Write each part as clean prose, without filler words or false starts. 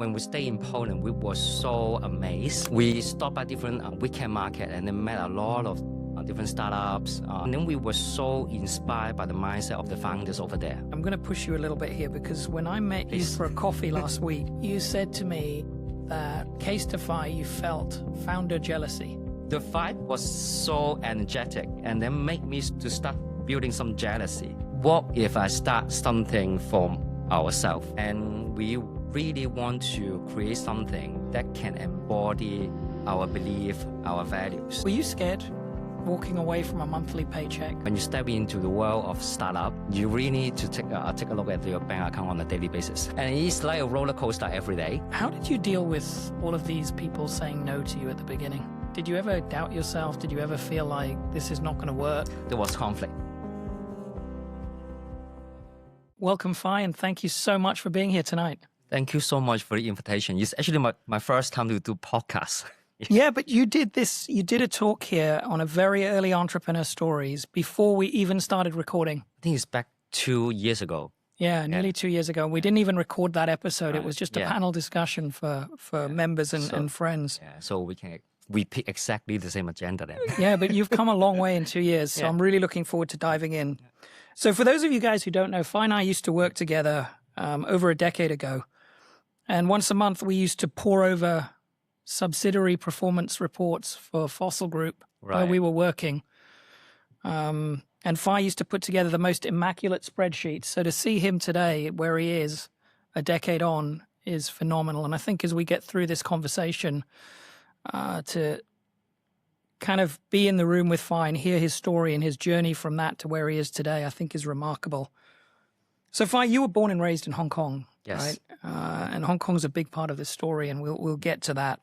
When we stay in Poland, we were so amazed. We stopped by different weekend market and then met a lot of different startups. And then we were so inspired by the mindset of the founders over there. I'm going to push you a little bit here because when I met you for a coffee last week, you said to me that CASETiFY, you felt founder jealousy. The vibe was so energetic and then made me to start building some jealousy. What if I start something from ourselves? And we really want to create something that can embody our belief, our values. Were you scared walking away from a monthly paycheck? When you step into the world of startup, you really need to take a look at your bank account on a daily basis. And it's like a roller coaster every day. How did you deal with all of these people saying no to you at the beginning? Did you ever doubt yourself? Did you ever feel like this is not going to work? There was conflict. Welcome, Fai, and thank you so much for being here tonight. Thank you so much for the invitation. It's actually my first time to do podcasts. Yeah, but you did a talk here on a very early entrepreneur stories before we even started recording. I think it's back 2 years ago. Yeah, nearly 2 years ago. We didn't even record that episode. Right. It was just a panel discussion for members and friends. Yeah, so we pick exactly the same agenda then. Yeah, but you've come a long way in 2 years, so I'm really looking forward to diving in. So for those of you guys who don't know, Fai and I used to work together over a decade ago. And once a month, we used to pore over subsidiary performance reports for Fossil Group, where we were working. And Fai used to put together the most immaculate spreadsheets. So to see him today, where he is a decade on, is phenomenal. And I think as we get through this conversation, to kind of be in the room with Fai and hear his story and his journey from that to where he is today, I think is remarkable. So Fai, you were born and raised in Hong Kong, right? And Hong Kong's a big part of this story, and we'll get to that.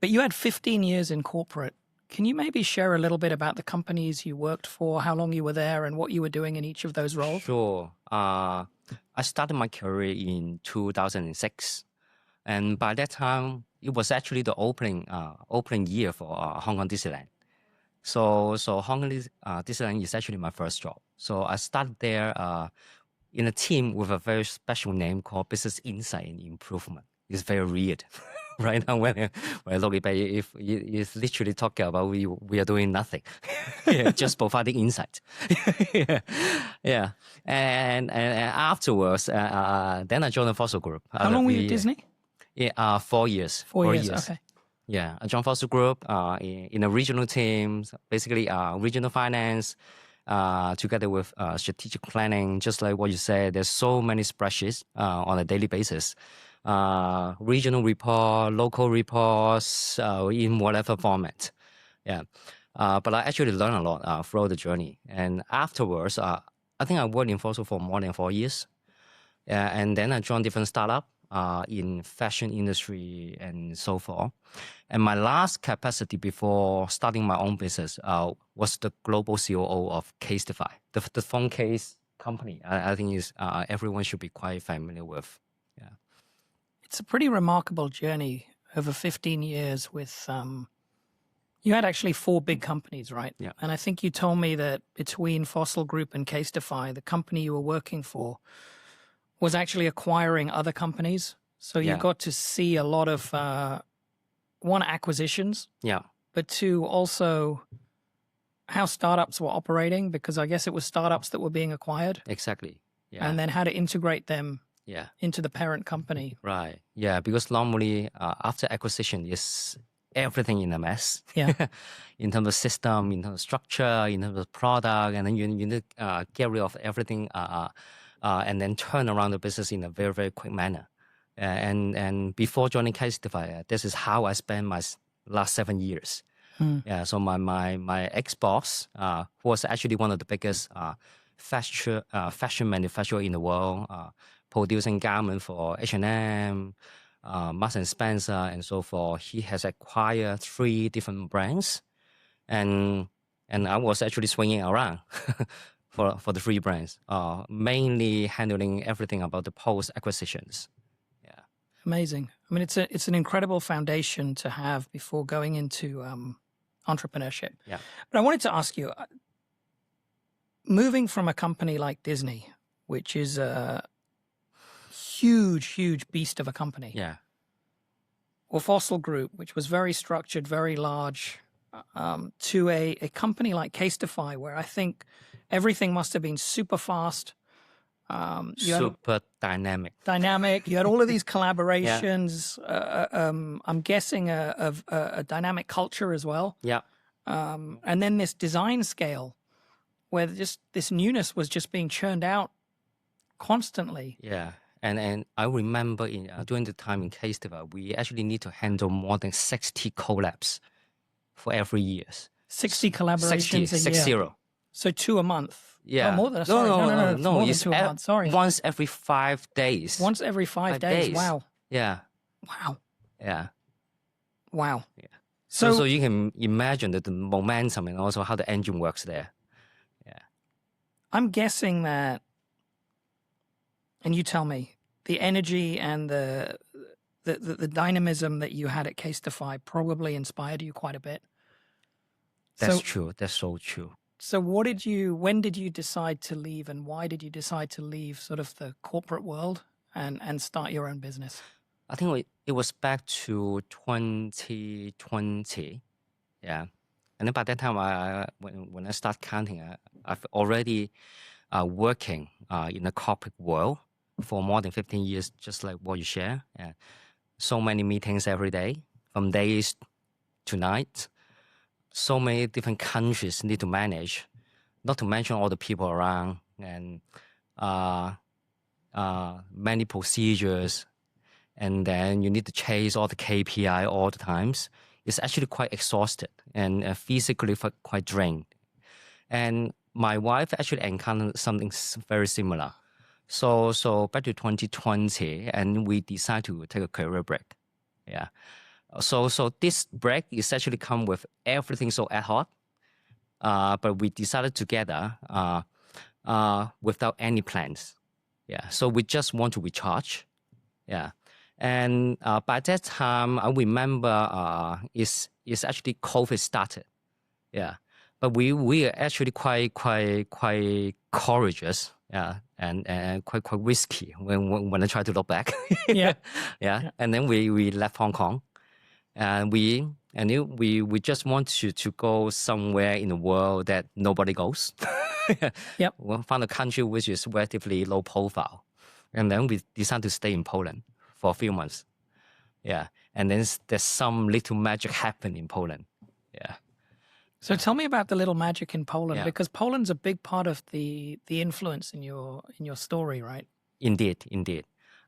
But you had 15 years in corporate. Can you maybe share a little bit about the companies you worked for, how long you were there, and what you were doing in each of those roles? Sure. I started my career in 2006. And by that time, it was actually the opening year for Hong Kong Disneyland. So Hong Kong Disneyland is actually my first job. So I started there in a team with a very special name called Business Insight and Improvement. It's very weird. Right now, when I look back, it's literally talking about we are doing nothing, just providing insight. yeah. And afterwards, then I joined the Fossil Group. How long were you at Disney? Yeah, 4 years. 4 years. Okay. Yeah, I joined Fossil Group in a regional team, basically regional finance, together with strategic planning. Just like what you said, there's so many spreadsheets on a daily basis. Regional report, local reports, in whatever format. Yeah. But I actually learned a lot throughout the journey. And afterwards, I think I worked in Fossil for more than 4 years. And then I joined different startups in fashion industry and so forth. And my last capacity before starting my own business was the global COO of CASETiFY, the phone case company. I think is everyone should be quite familiar with. Yeah. It's a pretty remarkable journey over 15 years with, you had actually 4 big companies, right? Yeah. And I think you told me that between Fossil Group and CASETiFY, the company you were working for was actually acquiring other companies. So you got to see a lot of, one, acquisitions. Yeah. But 2, also how startups were operating, because I guess it was startups that were being acquired. Exactly. Yeah. And then how to integrate them into the parent company. Right. Yeah. Because normally after acquisition is everything in a mess. Yeah. In terms of system, in terms of structure, in terms of product, and then you need to get rid of everything and then turn around the business in a very, very quick manner. And before joining CASETiFY, this is how I spent my last 7 years. Yeah. So my ex-boss, who was actually one of the biggest fashion manufacturer in the world, producing garments for H&M, Marks and Spencer, and so forth. He has acquired 3 different brands, and I was actually swinging around for the 3 brands, mainly handling everything about the post acquisitions. Yeah, amazing. I mean, it's an incredible foundation to have before going into entrepreneurship. Yeah. But I wanted to ask you, moving from a company like Disney, which is a huge beast of a company. Yeah. or Fossil Group, which was very structured, very large, to a company like CASETiFY, where I think everything must have been super fast. Super dynamic. You had all of these collaborations. I'm guessing a dynamic culture as well. Yeah. And then this design scale, where just this newness was just being churned out constantly. Yeah. And I remember during the time in CASETiFY, we actually need to handle more than 60 collabs for every year. 60 collaborations a year. 60. So 2 a month. Yeah. Oh, more than sorry. No. More than 2 a month. Sorry. Once every 5 days. Once every 5 days. Wow. Yeah. Wow. Yeah. Wow. Yeah. So you can imagine the momentum and also how the engine works there. Yeah. I'm guessing that, and you tell me, the energy and the dynamism that you had at CASETiFY probably inspired you quite a bit. That's true. That's so true. So when did you decide to leave, and why did you decide to leave sort of the corporate world and start your own business? I think it was back to 2020. Yeah. And then by that time, when I start counting, I've already working in the corporate world for more than 15 years, just like what you share. Yeah. So many meetings every day, from days to night. So many different countries need to manage, not to mention all the people around, and many procedures. And then you need to chase all the KPI all the times. It's actually quite exhausted and physically quite drained. And my wife actually encountered something very similar. So back to 2020, and we decided to take a career break. Yeah. So this break is actually come with everything so ad hoc, but we decided together without any plans. Yeah. So we just want to recharge. Yeah. And by that time, I remember is actually COVID started. Yeah. But we are actually quite courageous, yeah, and quite risky when I try to look back. Yeah. Yeah. And then we left Hong Kong, and we just want to go somewhere in the world that nobody goes. Yep. We found a country which is relatively low profile, and then we decided to stay in Poland for a few months. Yeah. And then there's some little magic happen in Poland. Yeah. So tell me about the little magic in Poland, because Poland's a big part of the influence in your story, right? Indeed.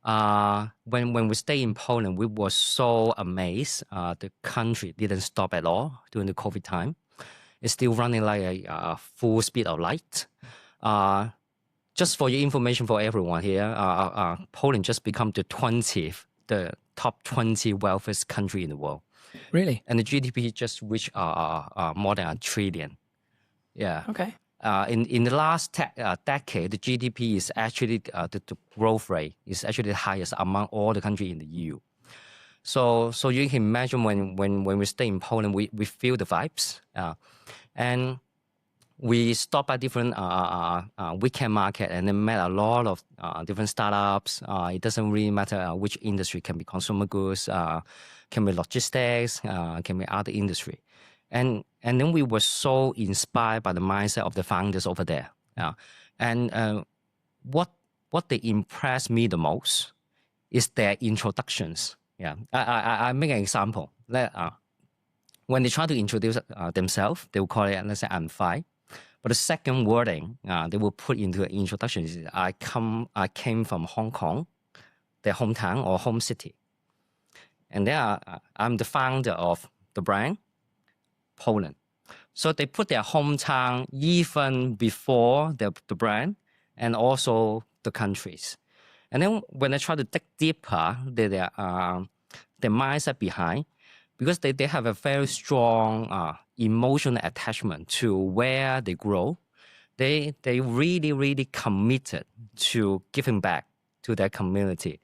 When we stay in Poland, we were so amazed. The country didn't stop at all during the COVID time. It's still running like a full speed of light. Just for your information for everyone here, Poland just become the top 20 wealthiest country in the world. Really? And the GDP just reached more than $1 trillion. Yeah. Okay. In the last decade, the GDP is actually the growth rate is actually the highest among all the countries in the EU. So you can imagine when we stay in Poland, we feel the vibes, and we stop at different weekend market and then met a lot of different startups. It doesn't really matter which industry, can be consumer goods, can be logistics, can be other industry. And then we were so inspired by the mindset of the founders over there. And what they impressed me the most is their introductions. Yeah, I make an example. When they try to introduce themselves, they will call it, let's say, I'm Fai. But the second wording they will put into the introduction is, I came from Hong Kong, their hometown or home city. And I'm the founder of the brand, Poland. So they put their hometown even before the brand and also the countries. And then when I try to dig deeper, their mindset behind, because they have a very strong emotional attachment to where they grow, they really committed to giving back to their community.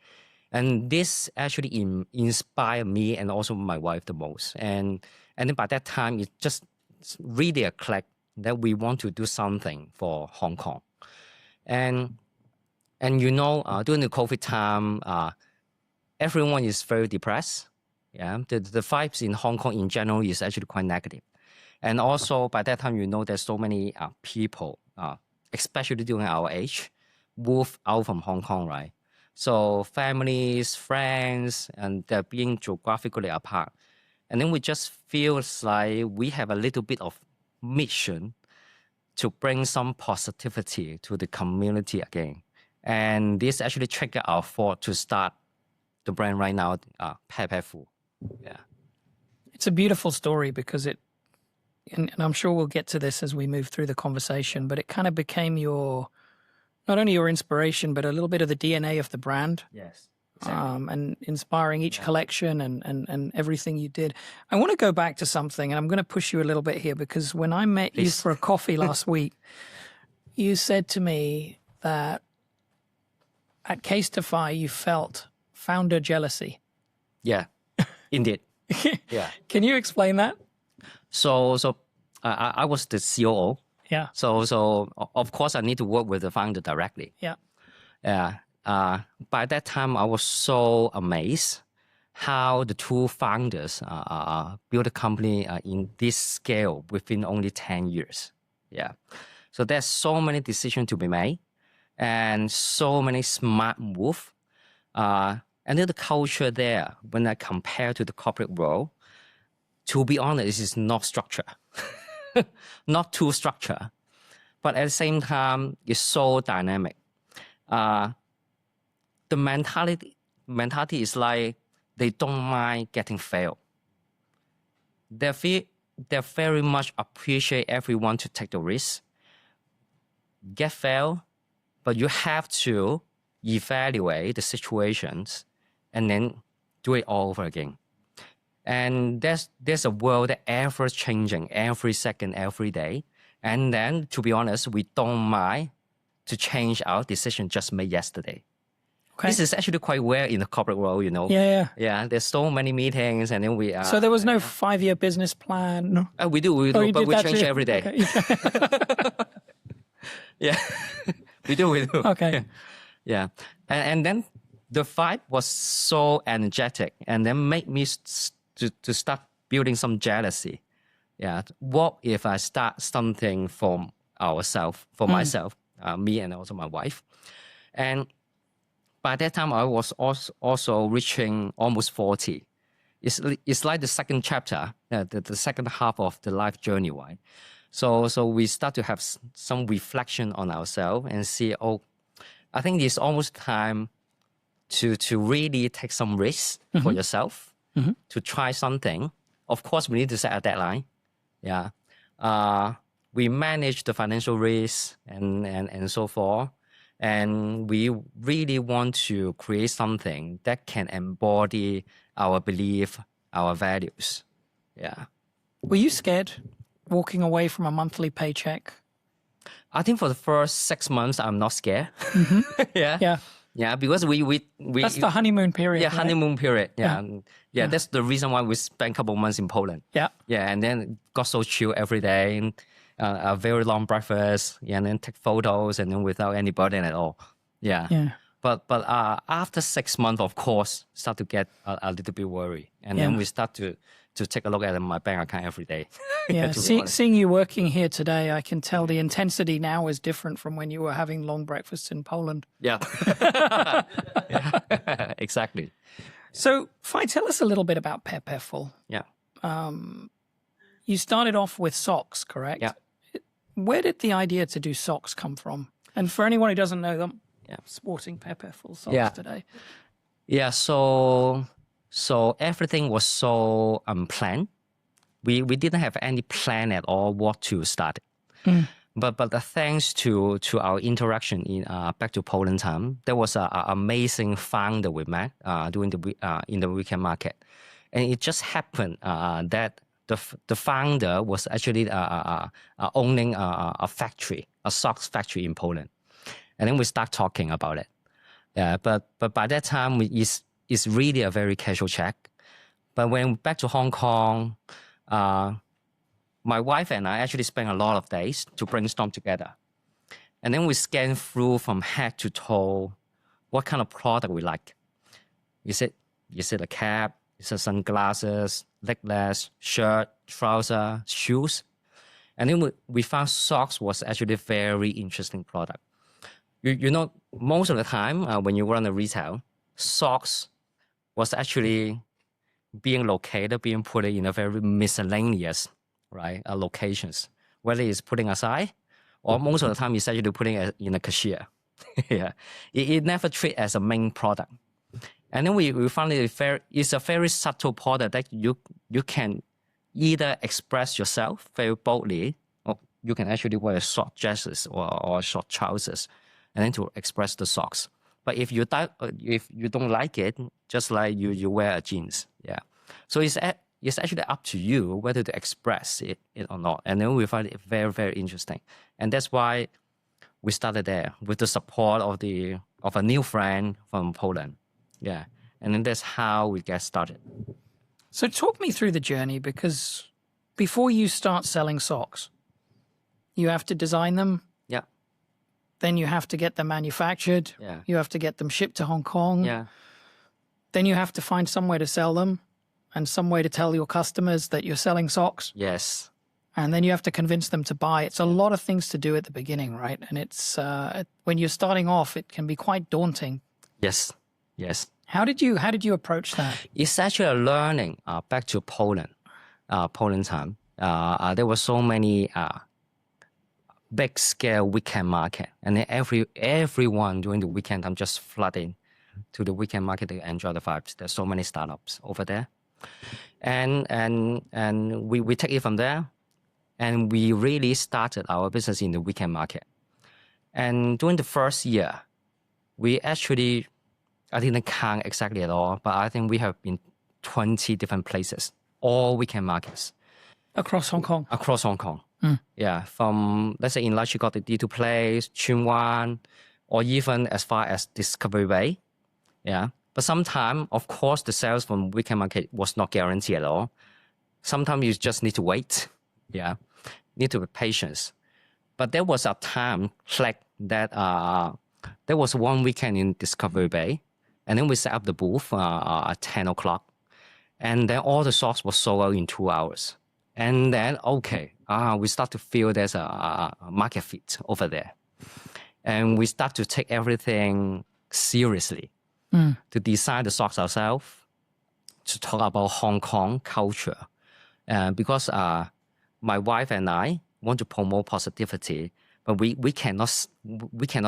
And this actually inspired me and also my wife the most. And then by that time, it just really a click that we want to do something for Hong Kong. And during the COVID time, everyone is very depressed. Yeah, the vibes in Hong Kong in general is actually quite negative. And also by that time, there's so many people, especially during our age, move out from Hong Kong, right? So families, friends, and they're being geographically apart. And then we just feel like we have a little bit of mission to bring some positivity to the community again. And this actually triggered our thought to start the brand right now, playful. Yeah. It's a beautiful story because and I'm sure we'll get to this as we move through the conversation, but it kind of became not only your inspiration, but a little bit of the DNA of the brand. Yes. Exactly. And inspiring each collection and everything you did. I want to go back to something, and I'm going to push you a little bit here, because when I met you for a coffee last week, you said to me that at CASETiFY you felt founder jealousy. Yeah, indeed. Yeah. Can you explain that? So I was the COO. Yeah. So of course I need to work with the founder directly. Yeah. Yeah. By that time, I was so amazed how the two founders built a company in this scale within only 10 years. Yeah. So there's so many decisions to be made and so many smart moves. And then the culture there, when I compare to the corporate world, to be honest, it is not structured, not too structured, but at the same time, it's so dynamic. The mentality is like they don't mind getting failed. They very much appreciate everyone to take the risk, get failed, but you have to evaluate the situations and then do it all over again. And there's a world that ever changing every second, every day. And then, to be honest, we don't mind to change our decision just made yesterday. Okay. This is actually quite rare in the corporate world, Yeah. Yeah, there's so many meetings, and then we. So there was no 5-year business plan. No. We do, but we change every day. Okay. Yeah, we do. Okay. Yeah, and then the vibe was so energetic, and then made me to start building some jealousy. Yeah, what if I start something for myself, me and also my wife, and by that time I was also reaching almost 40. It's like the second chapter, the second half of the life journey, right? So we start to have some reflection on ourselves and see, I think it's almost time to really take some risks for yourself, to try something. Of course, we need to set a deadline. Yeah. We manage the financial risk and so forth. And we really want to create something that can embody our belief, our values. Yeah. Were you scared walking away from a monthly paycheck? I think for the first 6 months, I'm not scared. Yeah. Yeah, because we that's the honeymoon period. Yeah, right? honeymoon period. Yeah. That's the reason why we spent a couple of months in Poland. Yeah. Yeah, and then got so chill every day, and a very long breakfast, and then take photos, and then without any burden at all. Yeah. But after 6 months, of course, start to get a little bit worried, and then we start to take a look at my bank account every day. Yeah, seeing you working here today, I can tell the intensity now is different from when you were having long breakfasts in Poland. Yeah. Exactly. So, Fai, tell us a little bit about playful. Yeah. You started off with socks, correct? Yeah. Where did the idea to do socks come from? And for anyone who doesn't know them, sporting playful socks today. Yeah, so everything was so unplanned. We didn't have any plan at all what to start. But thanks to our interaction in back to Poland time, there was an amazing founder we met in the weekend market, and it just happened that the founder was actually owning a factory, a socks factory in Poland, and then we start talking about it. Yeah, but by that time it's really a very casual chat. But when back to Hong Kong, my wife and I actually spent a lot of days to brainstorm together. And then we scanned through from head to toe what kind of product we like. Is it a cap? It's a sunglasses, necklace, shirt, trouser, shoes. And then we found socks was actually a very interesting product. You know, most of the time when you run a retail, socks was actually being put in a very miscellaneous, right, locations. Whether it's putting aside, or most of the time it's actually putting it in a cashier. Yeah, it never treated as a main product. And then we found it's a very subtle product that you can either express yourself very boldly, or you can actually wear short dresses or short trousers, and then to express the socks. But if you don't like it, just like you wear a jeans, yeah. So it's actually up to you whether to express it or not. And then we find it very, very interesting, and that's why we started there with the support of a new friend from Poland. Yeah. And then that's how we get started. So talk me through the journey, because before you start selling socks, you have to design them. Yeah. Then you have to get them manufactured. Yeah. You have to get them shipped to Hong Kong. Yeah. Then you have to find some way to sell them and some way to tell your customers that you're selling socks. Yes. And then you have to convince them to buy. It's a lot of things to do at the beginning, right? And it's when you're starting off, it can be quite daunting. Yes. Yes. How did you approach that? It's actually a learning back to Poland time. There were so many big scale weekend market, and then everyone during the weekend, I'm just flooding to the weekend market to enjoy the vibes. There's so many startups over there, and we take it from there, and we really started our business in the weekend market. And during the first year, we actually, I didn't count exactly at all, but I think we have been 20 different places, all weekend markets. Across Hong Kong? Across Hong Kong. Yeah, from, let's say in Lai Chi got the D2 Place, Tsuen Wan, or even as far as Discovery Bay. Yeah, but sometimes, of course, the sales from weekend market was not guaranteed at all. Sometimes you just need to wait. Yeah, need to be patient. But there was a time like that. There was one weekend in Discovery Bay, and then we set up the booth at 10 o'clock, and then all the socks were sold out in 2 hours. And then, we start to feel there's a market fit over there. And we start to take everything seriously, to design the socks ourselves, to talk about Hong Kong culture. Because my wife and I want to promote positivity, but we cannot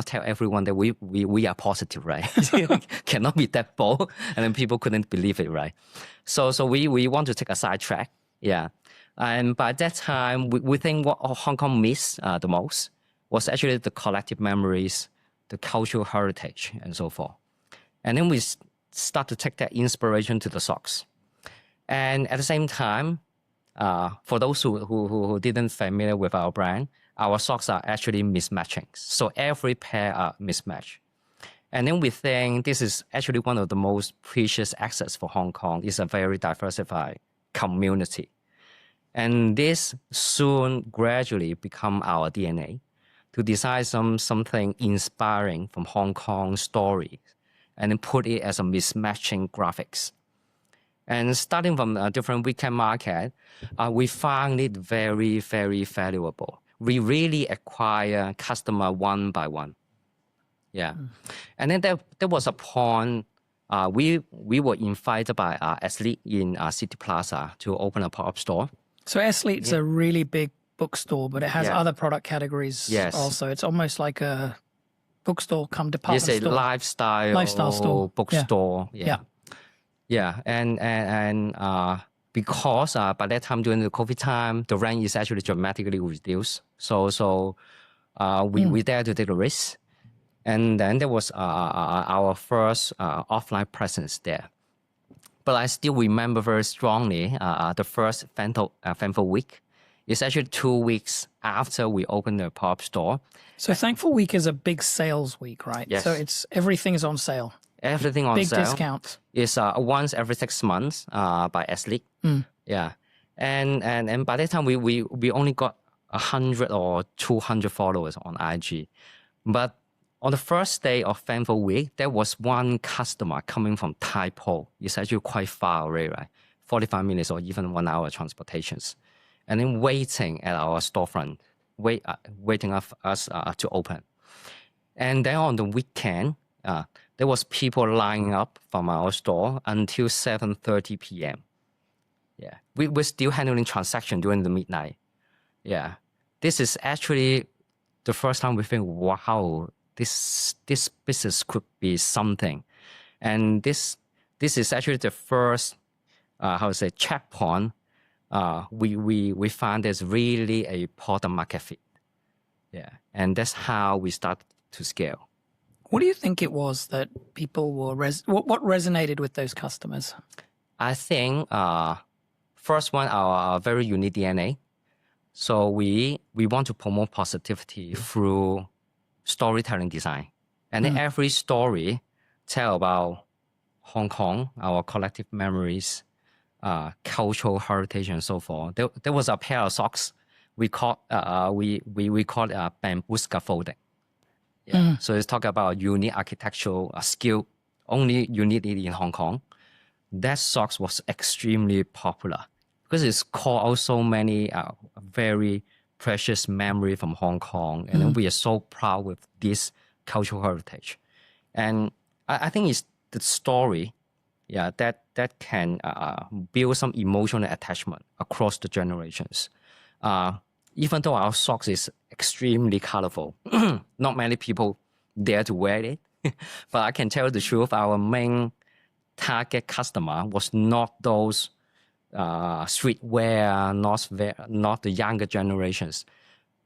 tell everyone that we are positive, right? Cannot be that bold, and then people couldn't believe it, right? So we want to take a side track, yeah. And by that time, we think what Hong Kong missed the most was actually the collective memories, the cultural heritage, and so forth. And then we start to take that inspiration to the socks. And at the same time, for those who didn't familiar with our brand, our socks are actually mismatching. So every pair are mismatched. And then we think this is actually one of the most precious assets for Hong Kong. It's a very diversified community. And this soon gradually become our DNA to design something inspiring from Hong Kong stories and then put it as a mismatching graphics. And starting from a different weekend market, we found it very, very valuable. We really acquire customer one by one. Yeah. And then there was a point, we were invited by Athlete in City Plaza to open a pop-up store. So Athlete's a really big bookstore, but it has other product categories also. It's almost like a bookstore come department store. It's a lifestyle store. Bookstore. Yeah. And because by that time during the COVID time, the rent is actually dramatically reduced. So we dare to take a risk. And then there was our first offline presence there. But I still remember very strongly the first Thankful Week. It's actually 2 weeks after we opened the pop-up store. So Thankful Week is a big sales week, right? Yes. So everything's on sale. Everything on sale. Big discounts. It's once every 6 months by Athlete. Yeah. And by that time, we only got 100 or 200 followers on IG. But On the first day of Thankful Week, there was one customer coming from Tai Po. It's actually quite far away, right? 45 minutes or even 1 hour transportations. And then waiting at our storefront, waiting for us to open. And then on the weekend, there was people lining up from our store until 7:30 p.m. Yeah, we're still handling transaction during the midnight. Yeah, this is actually the first time we think, wow, this business could be something. And this is actually the first, checkpoint. We found there's really a product market fit. Yeah, and that's how we start to scale. What do you think it was that people were, what resonated with those customers? I think first one, our very unique DNA. So we want to promote positivity through storytelling design. And then every story tell about Hong Kong, our collective memories, cultural heritage, and so forth. There was a pair of socks we call bamboo scaffolding. Yeah. So it's talk about unique architectural skill, only unique in Hong Kong. That socks was extremely popular because it's called out so many very precious memory from Hong Kong, and then we are so proud with this cultural heritage. And I think it's the story, that can build some emotional attachment across the generations. Even though our socks is extremely colorful, not many people dare to wear it. But I can tell the truth, our main target customer was not those streetwear, not the younger generations.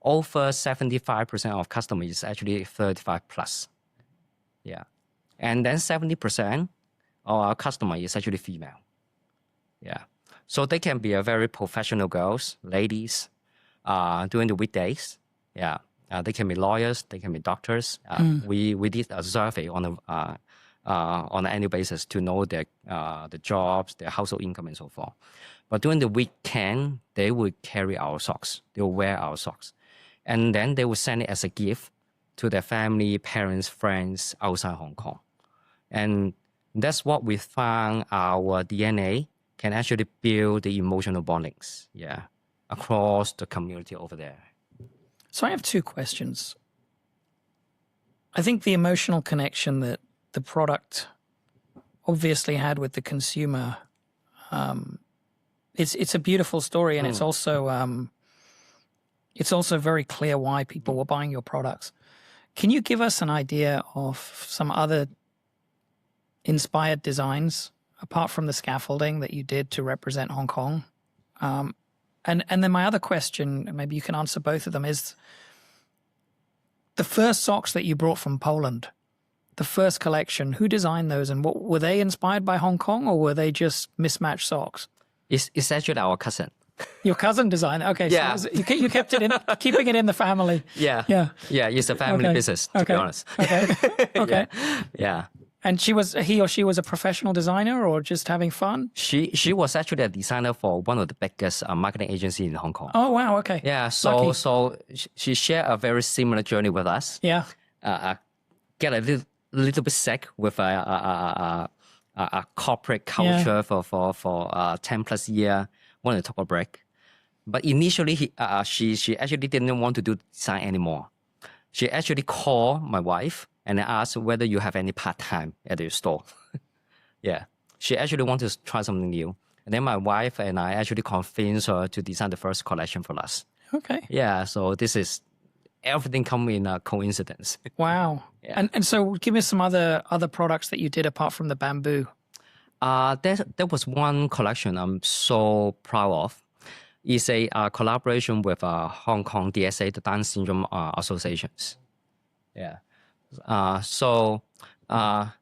Over 75% of customers is actually 35 plus. Yeah. And then 70% of our customer is actually female. Yeah. So they can be a very professional girls, ladies, during the weekdays. Yeah. They can be lawyers, they can be doctors. We did a survey on an annual basis to know their the jobs, their household income, and so forth. But during the weekend, they would carry our socks. They will wear our socks. And then they would send it as a gift to their family, parents, friends outside Hong Kong. And that's what we found our DNA can actually build the emotional bondings, across the community over there. So I have two questions. I think the emotional connection that the product obviously had with the consumer, it's a beautiful story, and it's also very clear why people were buying your products. Can you give us an idea of some other inspired designs apart from the scaffolding that you did to represent Hong Kong? And then my other question, maybe you can answer both of them, is the first socks that you brought from Poland, the first collection, who designed those, and what were they inspired by Hong Kong, or were they just mismatched socks? It's actually our cousin. Your cousin designed it. Okay, yeah. So you kept it in, keeping it in the family. Yeah. It's a family business, to be honest. Okay. Yeah. And he or she was a professional designer, or just having fun? She was actually a designer for one of the biggest marketing agencies in Hong Kong. Oh wow, okay. Yeah, so she shared a very similar journey with us. Yeah. Get a little bit sick with a corporate culture for 10 plus years. Wanted to take a break, but initially she actually didn't want to do design anymore. She actually called my wife and asked whether you have any part-time at your store. Yeah, she actually wanted to try something new. And then my wife and I actually convinced her to design the first collection for us. Okay. Yeah, so this is everything come in a coincidence. Wow. Yeah. And so give me some other products that you did apart from the bamboo. There was one collection I'm so proud of. It's a collaboration with Hong Kong DSA, the Down Syndrome Associations. Yeah. So I'm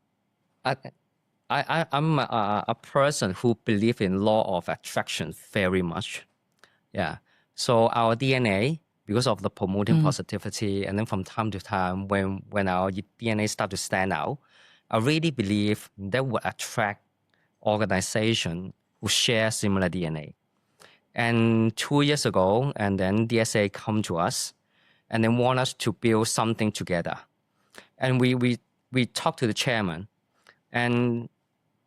a person who believes in law of attraction very much. Yeah. So our DNA, because of the promoting positivity, and then from time to time, when our DNA start to stand out, I really believe that would attract organization who share similar DNA. And 2 years ago, and then DSA come to us and then want us to build something together. And we talked to the chairman, and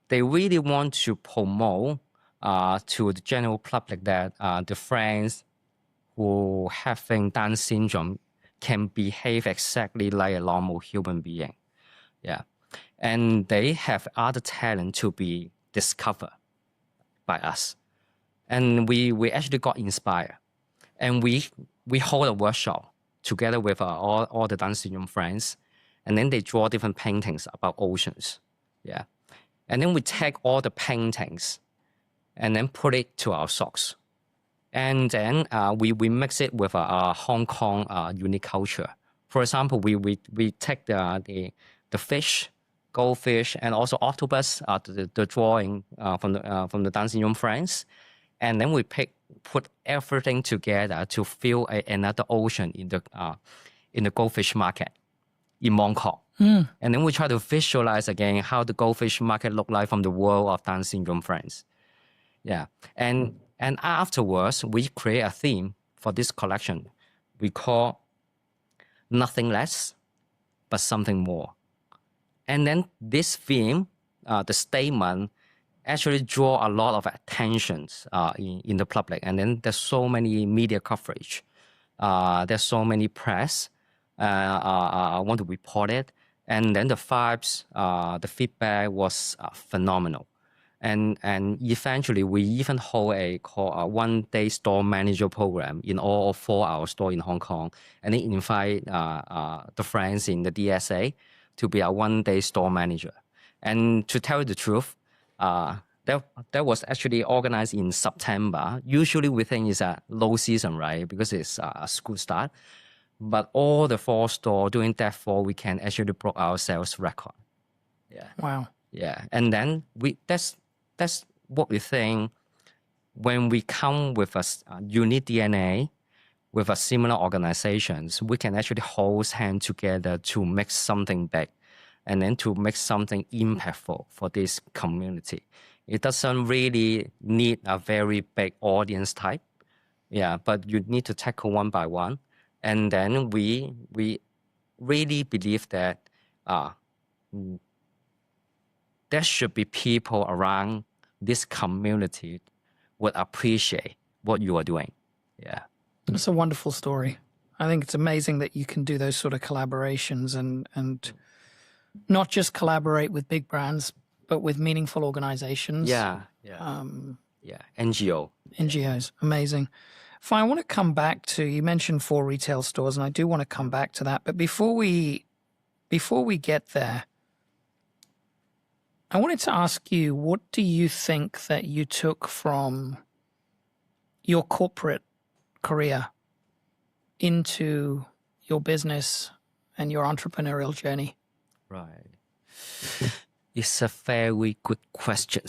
they really want to promote to the general public that the friends who having Down syndrome can behave exactly like a normal human being. Yeah. And they have other talent to be discovered by us. And we actually got inspired. And we hold a workshop together with all the Down syndrome friends. And then they draw different paintings about oceans. Yeah. And then we take all the paintings and then put it to our socks. And then we mix it with a Hong Kong unique culture. For example, we take the fish, goldfish, and also octopus, the drawing from the Down syndrome friends, and then we put everything together to fill another ocean in the goldfish market in Mongkok. And then we try to visualize again how the goldfish market look like from the world of Down syndrome friends. Yeah, and afterwards we create a theme for this collection. We call nothing less, but something more. And then this theme, the statement, actually draw a lot of attention in the public. And then there's so many media coverage. There's so many press want to report it. And then the vibes, the feedback was phenomenal. And eventually we even hold a one-day store manager program in all 4 our store in Hong Kong, and then invite the friends in the DSA to be a one-day store manager. And to tell you the truth, that was actually organized in September. Usually we think it's a low season, right? Because it's a school start. But all the 4 stores during that 4 weekend actually broke our sales record. Yeah. Wow. Yeah. And then that's what we think when we come with a unique DNA, with a similar organizations, we can actually hold hands together to make something big and then to make something impactful for this community. It doesn't really need a very big audience type. Yeah, but you need to tackle one by one. And then we really believe that there should be people around this community would appreciate what you are doing. Yeah. It's a wonderful story. I think it's amazing that you can do those sort of collaborations and not just collaborate with big brands, but with meaningful organizations. Yeah. NGO. NGOs. Amazing. Fine. I want to come back to, you mentioned 4 retail stores, and I do want to come back to that. But before we get there, I wanted to ask you, what do you think that you took from your corporate career into your business and your entrepreneurial journey? Right. It's a very good question.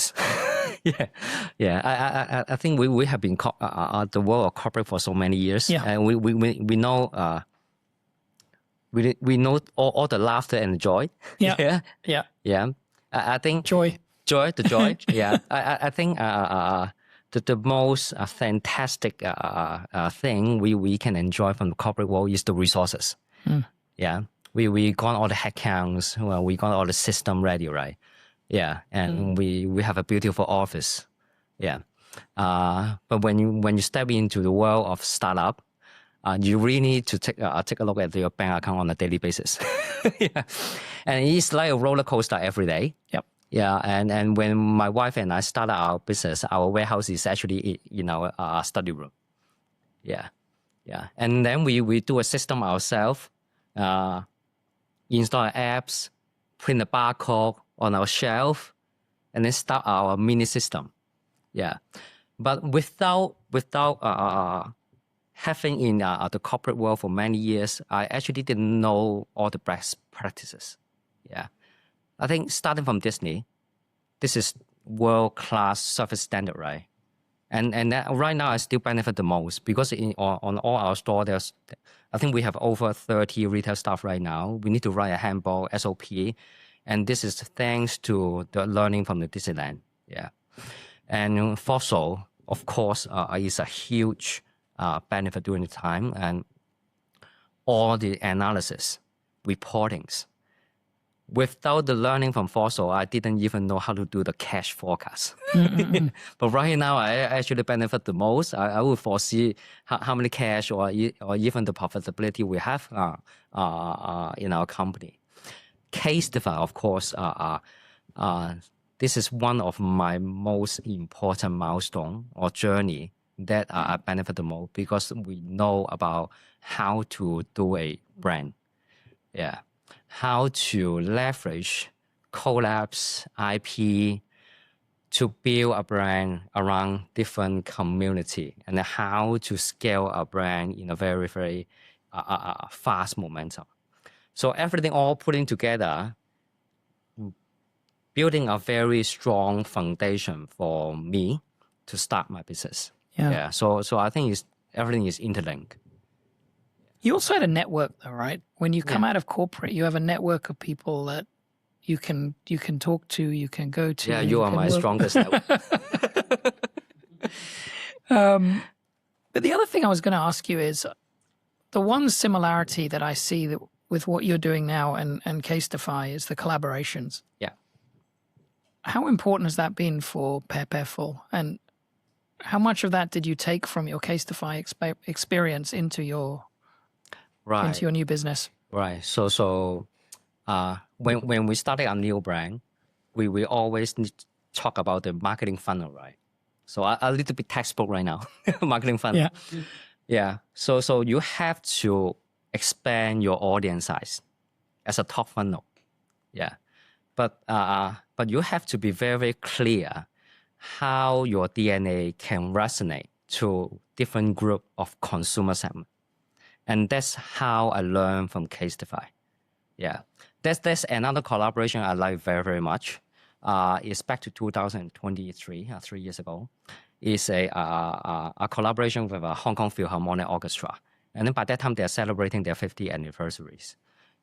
I think we have been the world of corporate for so many years, and we know we know all the laughter and joy. Yeah. I think the joy. Yeah. I think the most fantastic thing we can enjoy from the corporate world is the resources. Yeah. We got all the headcounts, we got all the system ready, right? Yeah, and we have a beautiful office. Yeah, but when you step into the world of startup, you really need to take a look at your bank account on a daily basis. Yeah, and it's like a roller coaster every day. Yep. Yeah, and when my wife and I started our business, our warehouse is actually in our study room. Yeah, and then we do a system ourselves. Install apps, print a barcode on our shelf, and then start our mini system. Yeah, but without having in the corporate world for many years, I actually didn't know all the best practices. Yeah, I think starting from Disney, this is world-class service standard, right? And that right now I still benefit the most because on all our store I think we have over 30 retail staff right now. We need to write a handbook, SOP, and this is thanks to the learning from the Disneyland. Yeah, and Fossil, of course, is a huge benefit during the time, and all the analysis, reportings, without the learning from Fossil, I didn't even know how to do the cash forecast. But right now, I actually benefit the most. I will foresee how many cash or even the profitability we have in our company. CASETiFY, of course, this is one of my most important milestone or journey that I benefit the most because we know about how to do a brand. Yeah. How to leverage collabs, IP to build a brand around different community and how to scale a brand in a very, very fast momentum. So everything all putting together, building a very strong foundation for me to start my business. Yeah. So I think everything is interlinked. You also had a network though, right? When you come out of corporate, you have a network of people that you can talk to, you can go to. Yeah, you are my strongest network. But the other thing I was going to ask you is the one similarity that I see that with what you're doing now and CASETiFY is the collaborations. Yeah. How important has that been for playful? And how much of that did you take from your CASETiFY experience into your new business? Right. So when we started a new brand, we always need to talk about the marketing funnel, right? So a little bit textbook right now, marketing funnel. Yeah. So you have to expand your audience size as a top funnel. Yeah. But you have to be very, very clear how your DNA can resonate to different group of consumer segment. And that's how I learned from CASETiFY. Yeah. That's another collaboration I like very, very much. It's back to 2023, 3 years ago. It's a collaboration with a Hong Kong Philharmonic Orchestra. And then by that time, they're celebrating their 50th anniversaries.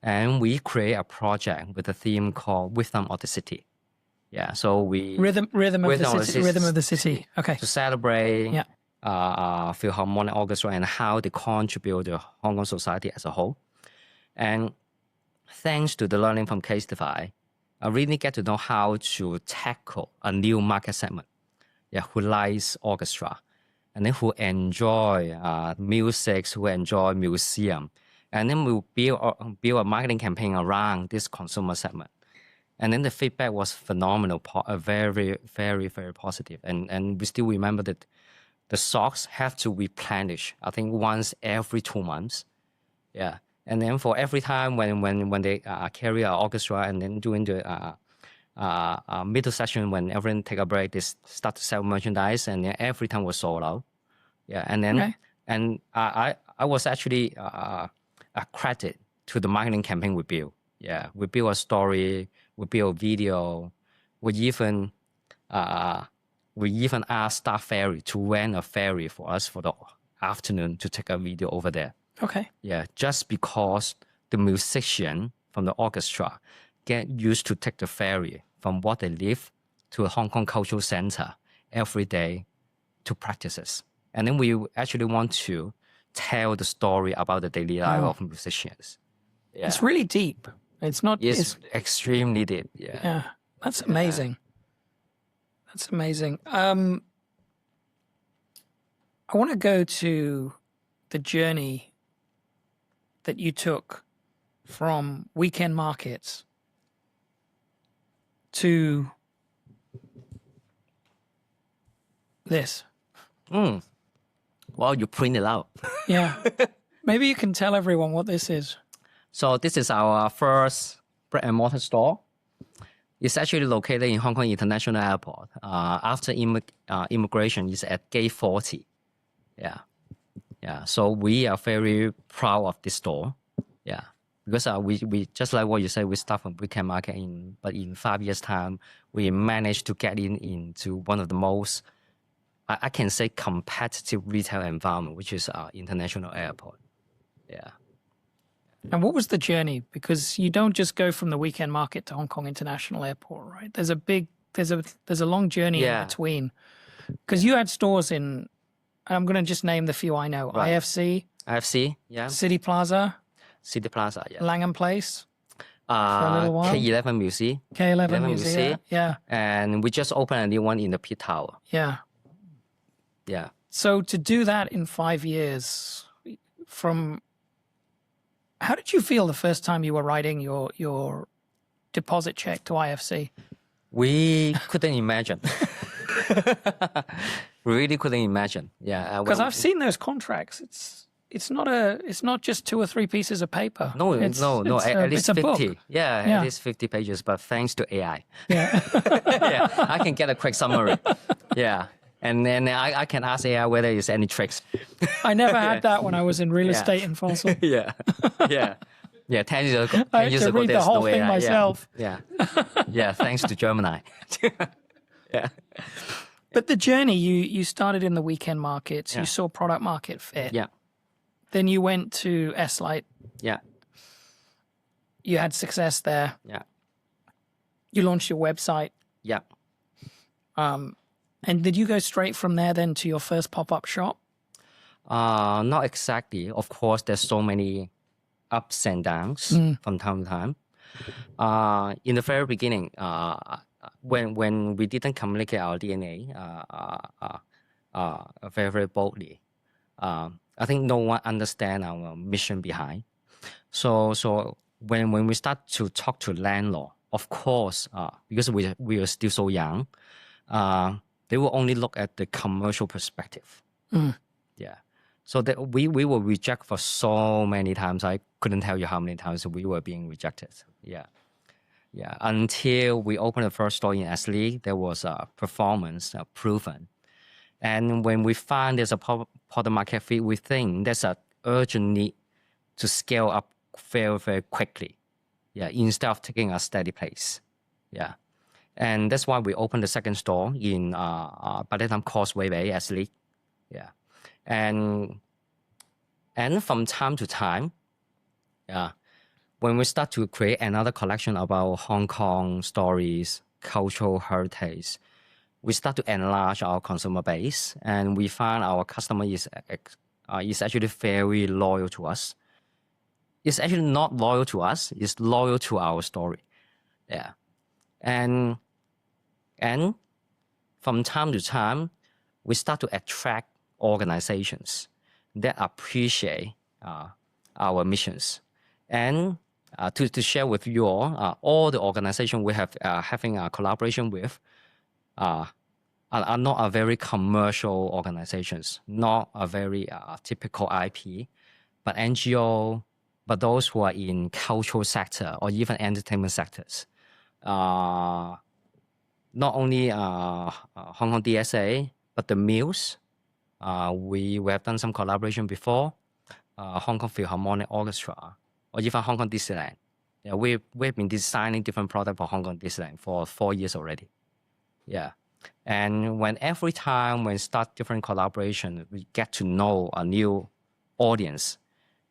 And we create a project with a theme called Rhythm of the City. Yeah, so we... Rhythm of the City. Okay. To celebrate Philharmonic Orchestra and how they contribute to Hong Kong society as a whole. And thanks to the learning from CASETiFY, I really get to know how to tackle a new market segment. Yeah, who likes orchestra, and then who enjoy music, who enjoy museum, and then we'll build a marketing campaign around this consumer segment. And then the feedback was phenomenal, very, very, very positive. And we still remember that the socks have to replenish, I think, once every 2 months. Yeah. And then for every time when they carry our orchestra and then during the middle session when everyone take a break, they start to sell merchandise and then every time was sold out. Yeah. And then and I was actually a credit to the marketing campaign we built. Yeah. We built a story, we built a video, we even asked Star Ferry to rent a ferry for us for the afternoon to take a video over there. Okay. Yeah, just because the musician from the orchestra get used to take the ferry from what they live to a Hong Kong Cultural Center every day to practices. And then we actually want to tell the story about the daily life of musicians. Yeah. It's really deep. It's not... It's extremely deep, Yeah, that's amazing. That's amazing. I want to go to the journey that you took from weekend markets to this. Well, you print it out. Yeah. Maybe you can tell everyone what this is. So this is our first brick and mortar store. It's actually located in Hong Kong International Airport. After immigration, it's at gate 40. Yeah. Yeah. So we are very proud of this store. Yeah. Because we just like what you said, we start from weekend market but in 5 years' time, we managed to get into one of the most, I can say, competitive retail environment, which is our international airport. Yeah. And what was the journey? Because you don't just go from the weekend market to Hong Kong International Airport, right? There's a long journey in between. Because you had stores in, I'm going to just name the few I know. Right. IFC, IFC, yeah. City Plaza, City Plaza, yeah. Langham Place. a little while? K11 Musea. K11 Musea, yeah. And we just opened a new one in the Pitt Tower. Yeah. Yeah. So to do that in 5 years, how did you feel the first time you were writing your deposit check to IFC? We couldn't imagine. We really couldn't imagine. Yeah. Because I've seen those contracts. It's not just 2 or 3 pieces of paper. No, at least it's a 50. book. Yeah, Yeah. at least 50 pages, but thanks to AI. Yeah. Yeah, I can get a quick summary. Yeah. And then I can ask AI whether there's any tricks. I never had that when I was in real estate in Folsom. Yeah. Yeah. Yeah, 10 years ago, I had to read the whole thing myself. Yeah. Yeah, thanks to Gemini. Yeah. But the journey, you started in the weekend markets. Yeah. You saw product market fit. Yeah. Then you went to S-Lite. Yeah. You had success there. Yeah. You launched your website. Yeah. And did you go straight from there then to your first pop-up shop? Not exactly. Of course, there's so many ups and downs from time to time. In the very beginning, when we didn't communicate our DNA very, very boldly, I think no one understand our mission behind. So when we start to talk to landlord, of course, because we are still so young, they will only look at the commercial perspective. Yeah. So that we were rejected for so many times. I couldn't tell you how many times we were being rejected. Yeah. Yeah. Until we opened the first store in Ashley, there was a performance proven. And when we find there's a product market fit, we think there's an urgent need to scale up very, very quickly. Yeah. Instead of taking a steady pace. Yeah. And that's why we opened the second store in, by that time, Causeway Bay, Ashley. Yeah. And from time to time, yeah, when we start to create another collection about Hong Kong stories, cultural heritage, we start to enlarge our consumer base, and we find our customer is actually very loyal to us. It's actually not loyal to us; it's loyal to our story. Yeah, and from time to time, we start to attract organizations that appreciate our missions. And to share with you all the organizations we have having a collaboration with are not a very commercial organizations, not a very typical IP, but NGO, but those who are in cultural sector or even entertainment sectors. Not only Hong Kong DSA, but the Muse. We have done some collaboration before, Hong Kong Philharmonic Orchestra, or even Hong Kong Disneyland. Yeah, we've been designing different products for Hong Kong Disneyland for 4 years already. Yeah, and every time we start different collaboration, we get to know a new audience,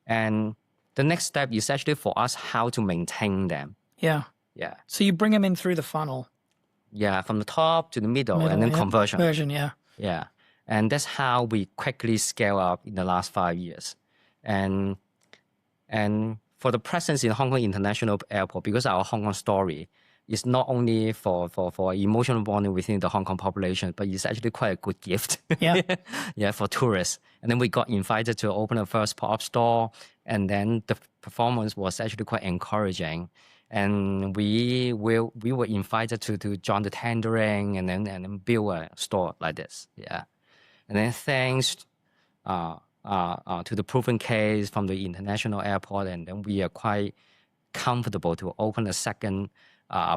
and the next step is actually for us how to maintain them. Yeah. Yeah. So you bring them in through the funnel. Yeah, from the top to the middle and then conversion. Conversion, yeah. Yeah. And that's how we quickly scale up in the last 5 years. And for the presence in Hong Kong International Airport, because our Hong Kong story is not only for emotional bonding within the Hong Kong population, but it's actually quite a good gift. Yeah. Yeah, for tourists. And then we got invited to open the first pop-up store, and then the performance was actually quite encouraging. And we were invited to join the tendering and then build a store like this. Yeah. And then thanks to the proven case from the international airport, and then we are quite comfortable to open a second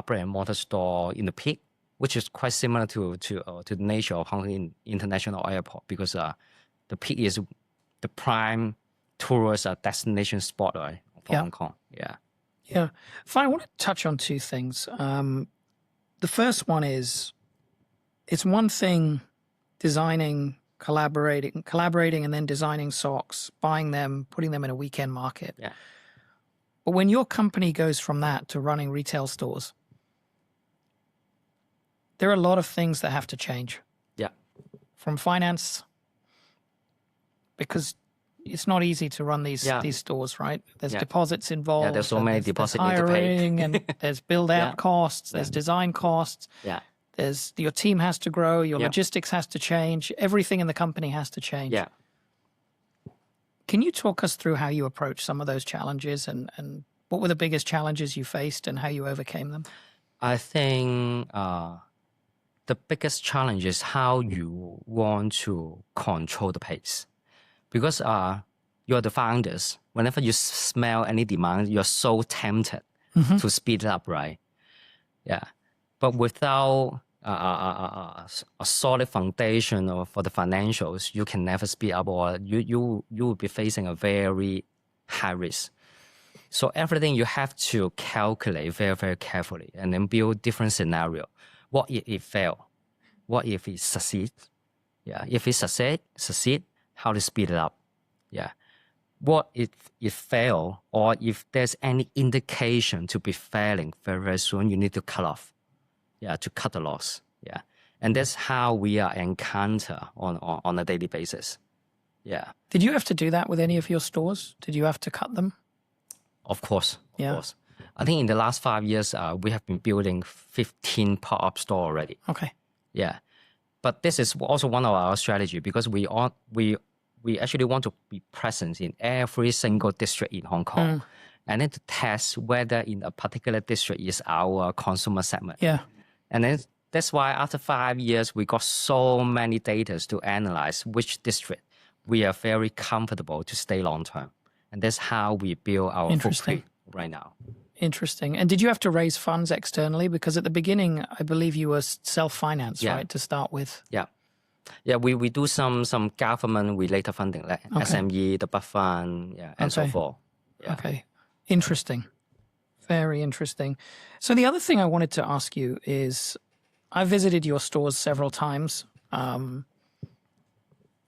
brick and mortar store in the peak, which is quite similar to the nature of Hong Kong International Airport, because the peak is the prime tourist destination spot, right, for Hong Kong. Yeah. Yeah. Fine. I want to touch on 2 things. The first one is, it's one thing designing, collaborating and then designing socks, buying them, putting them in a weekend market. Yeah. But when your company goes from that to running retail stores, there are a lot of things that have to change. Yeah. From finance, because it's not easy to run these stores, right? There's deposits involved. Yeah, there's so many deposits need to pay. Hiring and there's build out costs, there's design costs. Yeah. There's your team has to grow, your logistics has to change, everything in the company has to change. Yeah. Can you talk us through how you approach some of those challenges and what were the biggest challenges you faced and how you overcame them? I think the biggest challenge is how you want to control the pace. Because you're the founders. Whenever you smell any demand, you're so tempted to speed it up, right? Yeah. But without a solid foundation for the financials, you can never speed up, or you will be facing a very high risk. So everything you have to calculate very, very carefully and then build different scenario. What if it fail? What if it succeeds? Yeah. If it succeed, how to speed it up? Yeah. What if it fail, or if there's any indication to be failing very, very soon, you need to cut off. Yeah, to cut the loss. Yeah. And that's how we are encounter on a daily basis. Yeah. Did you have to do that with any of your stores? Did you have to cut them? Of course. Of course. I think in the last 5 years, we have been building 15 pop-up store already. Okay. Yeah. But this is also one of our strategy, because we actually want to be present in every single district in Hong Kong, and then to test whether in a particular district is our consumer segment. Yeah. And then that's why after 5 years, we got so many data to analyze which district we are very comfortable to stay long term. And that's how we build our footprint right now. Interesting. And did you have to raise funds externally? Because at the beginning, I believe you were self-financed, right, to start with? Yeah. Yeah, we do some government-related funding, like SME, the Bud Fund, and so forth. Yeah. Okay. Interesting. Very interesting. So the other thing I wanted to ask you is, I visited your stores several times.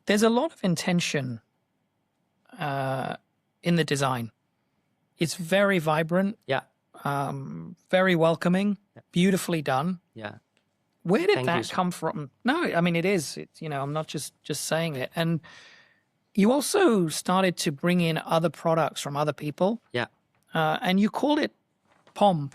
There's a lot of intention in the design. It's very vibrant. Yeah. Very welcoming. Beautifully done. Yeah. Where did that come from? No, I mean, it is. It's, I'm not just saying it. And you also started to bring in other products from other people. Yeah. And you called it POM.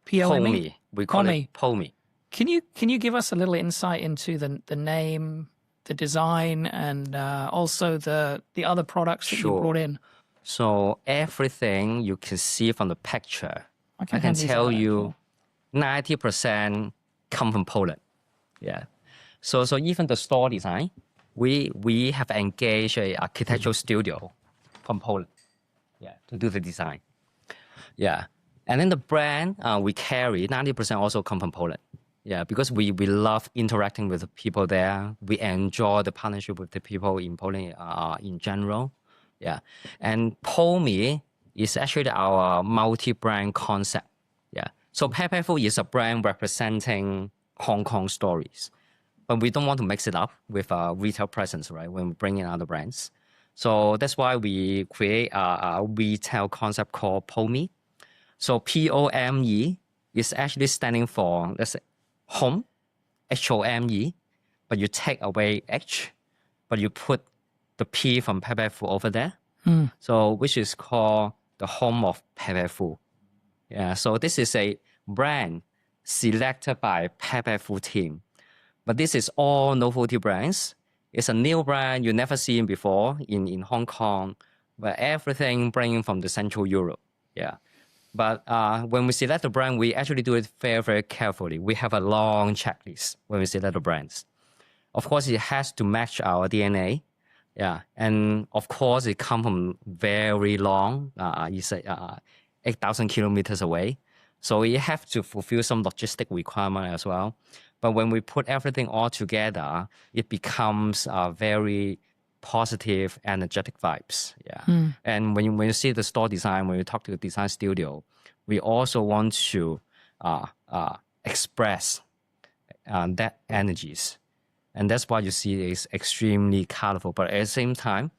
P-O-M-E? We call it POME. Can you give us a little insight into the name, the design, and also the other products that you brought in? So everything you can see from the picture, I can tell you 90% come from Poland. Yeah. So even the store design, we have engaged a architectural studio from Poland. Yeah, to do the design. Yeah. And then the brand we carry, 90% also come from Poland. Yeah, because we love interacting with the people there. We enjoy the partnership with the people in Poland in general. Yeah. And POME is actually our multi-brand concept. Yeah. So playful is a brand representing Hong Kong stories. But we don't want to mix it up with a retail presence, right, when we bring in other brands. So that's why we create a retail concept called POME. So POME is actually standing for, let's say, home, HOME, but you take away H, but you put the P from playful over there. So which is called the home of playful. Yeah, so this is a brand selected by playful team. But this is all novelty brands. It's a new brand you never seen before in Hong Kong, where everything bringing from the Central Europe. Yeah. But when we select the brand, we actually do it very, very carefully. We have a long checklist when we select the brands. Of course, it has to match our DNA. Yeah. And of course, it comes from very long, it's 8,000 kilometers away. So you have to fulfill some logistic requirement as well. But when we put everything all together, it becomes a very positive, energetic vibes. Yeah. And when you see the store design, when you talk to the design studio, we also want to express that energies. And that's why you see it's extremely colorful. But at the same time,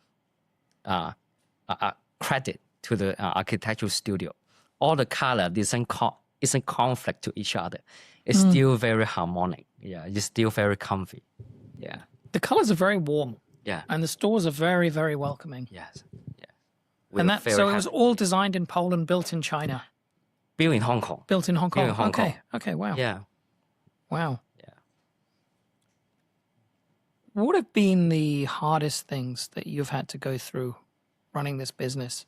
credit to the architectural studio. All the color isn't conflict to each other. It's still very harmonic. Yeah, it's still very comfy. Yeah. The colors are very warm. Yeah. And the stores are very, very welcoming. Yes. Yeah. And that, so it was all designed in Poland, built in China. Built in Hong Kong. Built in Hong Kong. Built in Hong Kong. Okay. Wow. Yeah. Wow. Yeah. What have been the hardest things that you've had to go through running this business?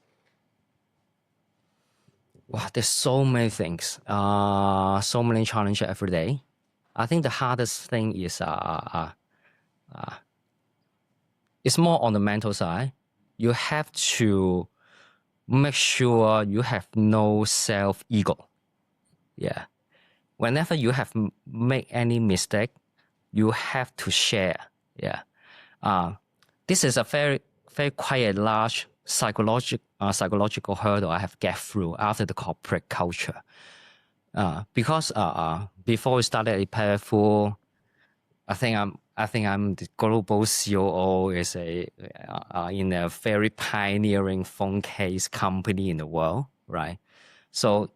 Wow, there's so many things, so many challenges every day. I think the hardest thing is it's more on the mental side. You have to make sure you have no self-ego. Yeah. Whenever you have make any mistake, you have to share. Yeah. This is a very, very quite a large psychological hurdle I have get through after the corporate culture. Because before we started at Playful, I think I'm the global COO is in a very pioneering phone case company in the world, right? So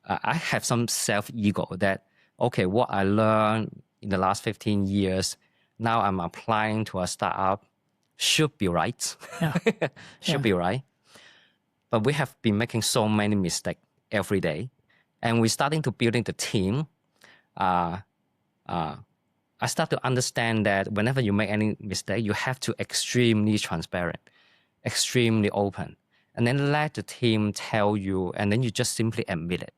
I have some self-ego that, okay, what I learned in the last 15 years, now I'm applying to a startup, should be right. Yeah. Should be right. But we have been making so many mistakes every day. And we're starting to building the team. I start to understand that whenever you make any mistake, you have to extremely transparent, extremely open, and then let the team tell you, and then you just simply admit it,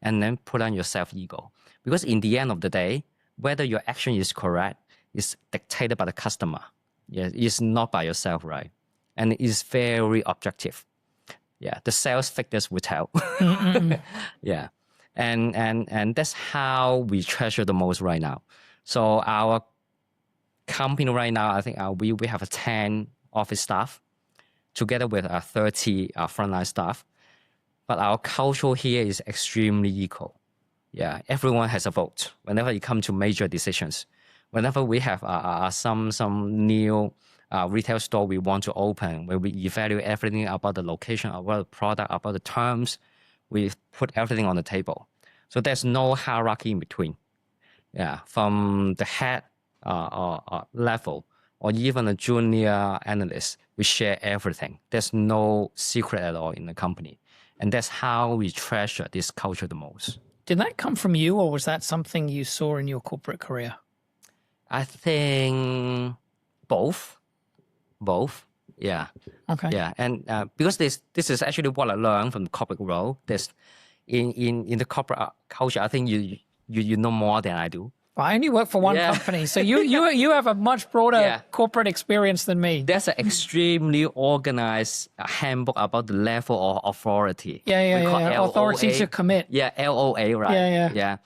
and then put on your self-ego. Because in the end of the day, whether your action is correct is dictated by the customer. Yeah, it's not by yourself, right? And it's very objective. Yeah, the sales figures will tell. Yeah, and that's how we treasure the most right now. So our company right now, I think we have a 10 office staff together with 30 frontline staff. But our culture here is extremely equal. Yeah, everyone has a vote whenever it comes to major decisions. Whenever we have some new retail store we want to open, where we evaluate everything about the location, about the product, about the terms, we put everything on the table. So there's no hierarchy in between. Yeah, from the head level or even a junior analyst, we share everything. There's no secret at all in the company. And that's how we treasure this culture the most. Did that come from you, or was that something you saw in your corporate career? I think both. Yeah. Okay. Yeah, and because this is actually what I learned from the corporate world. There's in the corporate culture, I think you know more than I do. I only work for one company, so you have a much broader corporate experience than me. There's an extremely organized handbook about the level of authority. Yeah. Authority to commit. Yeah, LOA, right? Yeah.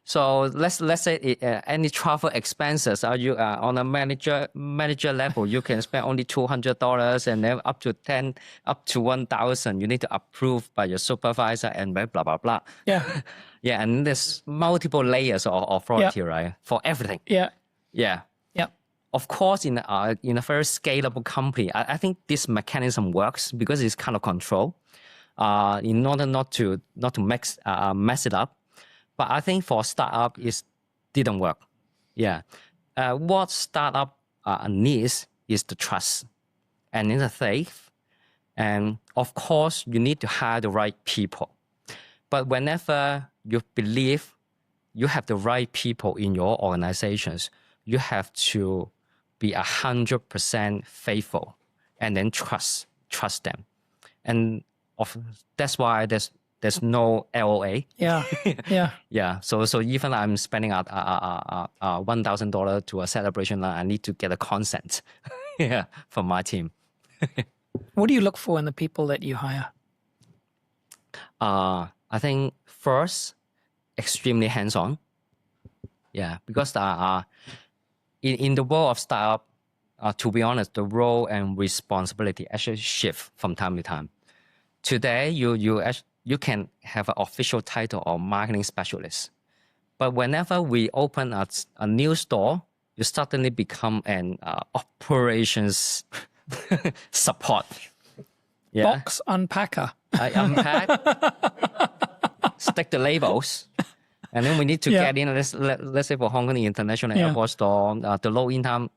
So let's say any travel expenses are you on a manager level, you can spend only $200, and then up to $1,000 you need to approve by your supervisor and blah blah blah. Yeah. Yeah, and there's multiple layers of authority, right, for everything. Yeah. Of course, in a very scalable company, I think this mechanism works because it's kind of control, in order not to mess it up. But I think for startup, it didn't work. Yeah. What startup needs is the trust and the faith. And of course, you need to hire the right people. But whenever you believe you have the right people in your organizations, you have to be 100% faithful and then trust them. And that's why there's no LOA. Yeah. Yeah. So even I'm spending $1,000 to a celebration, I need to get a consent from my team. What do you look for in the people that you hire? I think first, extremely hands-on. Yeah, because in the world of startup, to be honest, the role and responsibility actually shift from time to time. Today, you can have an official title of marketing specialist. But whenever we open a new store, you suddenly become an operations support. Yeah. Box unpacker. I unpack, stick the labels, and then we need to get in. Let's say for Hong Kong International Airport store, the load-in time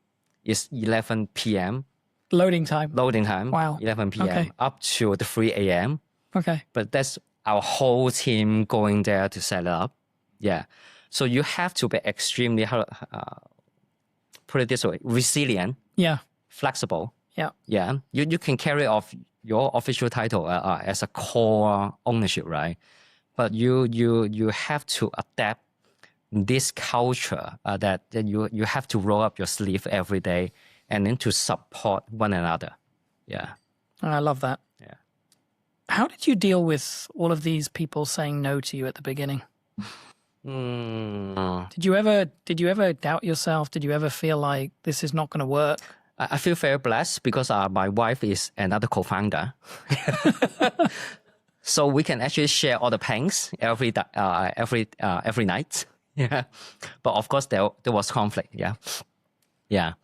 is 11 p.m. Loading time. Wow. 11 p.m. Okay. up to the 3 a.m. Okay. But that's our whole team going there to set it up. Yeah. So you have to be extremely, put it this way, resilient, Yeah. flexible. Yeah. Yeah. You can carry off your official title as a core ownership, right? But you have to adapt this culture that you have to roll up your sleeve every day and then to support one another. Yeah. I love that. Yeah. How did you deal with all of these people saying no to you at the beginning? Did you ever doubt yourself? Did you ever feel like this is not going to work? I feel very blessed because my wife is another co-founder. So we can actually share all the pains every night. Yeah. But of course there was conflict. Yeah. Yeah.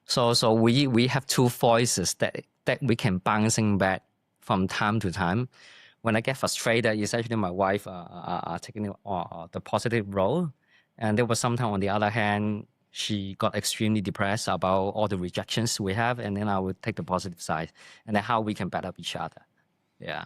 So we have two voices that we can bouncing back from time to time. When I get frustrated, it's actually my wife taking the positive role. And there was sometimes on the other hand, she got extremely depressed about all the rejections we have. And then I would take the positive side and then how we can back up each other. Yeah.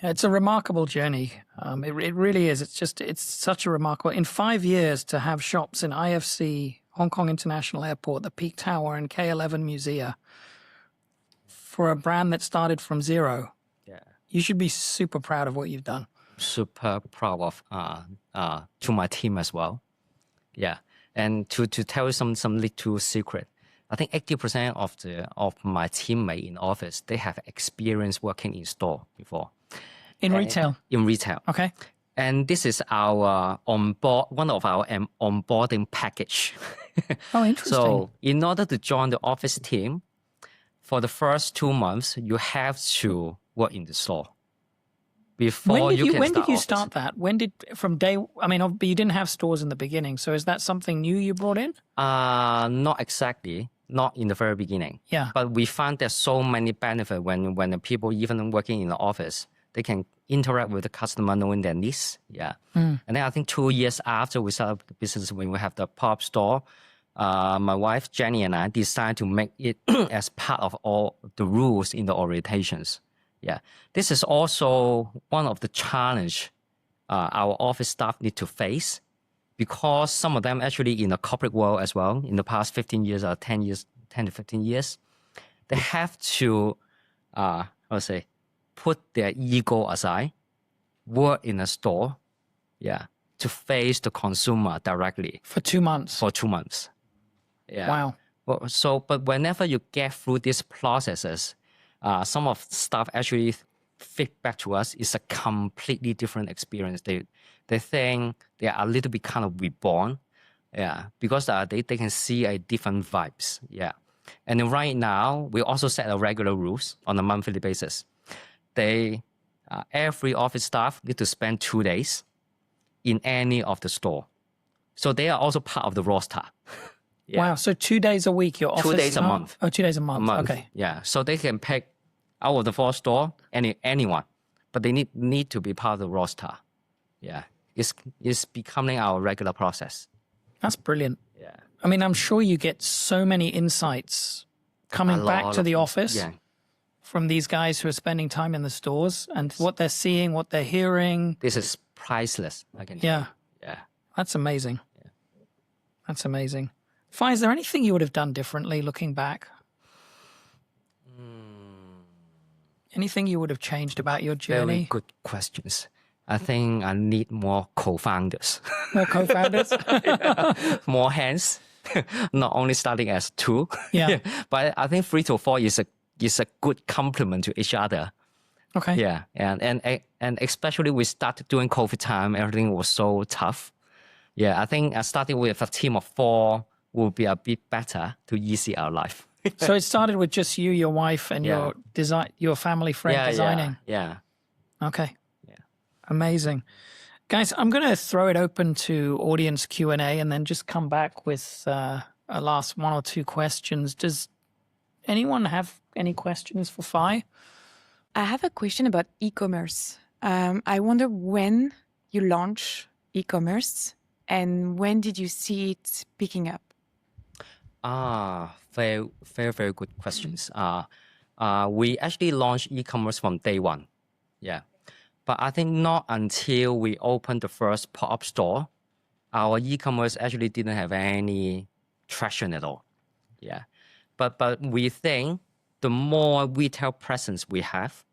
Yeah, it's a remarkable journey. It really is. It's such a remarkable. In 5 years to have shops in IFC, Hong Kong International Airport, the Peak Tower, and K11 Musea for a brand that started from zero. Yeah. You should be super proud of what you've done. Super proud of to my team as well. Yeah. And to tell you some little secret, I think 80% of my teammates in office, they have experience working in store before. In retail? In retail. Okay. And this is one of our onboarding package. Oh, interesting. So in order to join the office team, for the first 2 months, you have to work in the store. When did you start that? But you didn't have stores in the beginning. So is that something new you brought in? Not exactly. Not in the very beginning. Yeah. But we found there's so many benefits when the people even working in the office, they can interact with the customer knowing their needs. Yeah. And then I think 2 years after we started the business, when we have the pop store, my wife, Jenny, and I decided to make it as part of all the rules in the orientations. Yeah. This is also one of the challenge our office staff need to face, because some of them actually in the corporate world as well, in the past 15 years or 10 to 15 years, they have to, put their ego aside, work in a store, to face the consumer directly. For 2 months? For 2 months. Yeah. Wow. But whenever you get through these processes, some of staff actually feedback to us is a completely different experience. They think they are a little bit kind of reborn, because they can see a different vibes, And then right now, we also set a regular rules on a monthly basis. Every office staff need to spend 2 days in any of the store. So they are also part of the roster. Wow, so 2 days a week, your office? 2 days a month. Oh, 2 days a month, okay. Yeah, so they can pick out of the 4 store, anyone, but they need to be part of the roster. Yeah, it's becoming our regular process. That's brilliant. Yeah. I mean, I'm sure you get so many insights coming back to the office from these guys who are spending time in the stores and what they're seeing, what they're hearing. This is priceless, I can tell you. Yeah. That's amazing. Yeah. That's amazing. Fai, is there anything you would have done differently looking back? Anything you would have changed about your journey? Very good questions. I think I need more co-founders. More co-founders? More hands. Not only starting as 2. Yeah. But I think 3 to 4 is a good complement to each other. Okay. Yeah. And especially we started during COVID time, everything was so tough. Yeah. I think starting with a team of 4 will be a bit better to easy our life. So it started with just you, your wife, and your family friend designing. Yeah. Okay. Yeah. Amazing. Guys, I'm going to throw it open to audience Q&A and then just come back with a last 1 or 2 questions. Does anyone have any questions for Fai? I have a question about e-commerce. I wonder when you launch e-commerce and when did you see it picking up? Very good questions. We actually launched e-commerce from day one. Yeah. But I think not until we opened the first pop-up store, our e-commerce actually didn't have any traction at all. Yeah. But we think the more retail presence we have,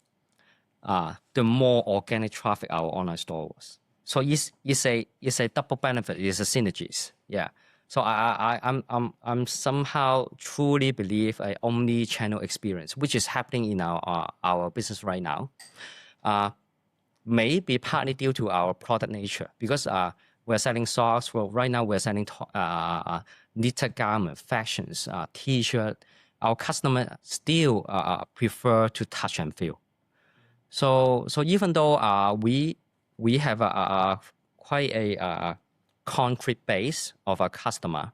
the more organic traffic our online store was. So it's a double benefit. It's a synergies. Yeah. So I'm somehow truly believe a omni-channel experience, which is happening in our business right now. May be partly due to our product nature because we're selling socks. Well, right now we're selling knitted garment, fashions, t-shirt. Our customer still prefer to touch and feel. So even though we have quite a concrete base of a customer,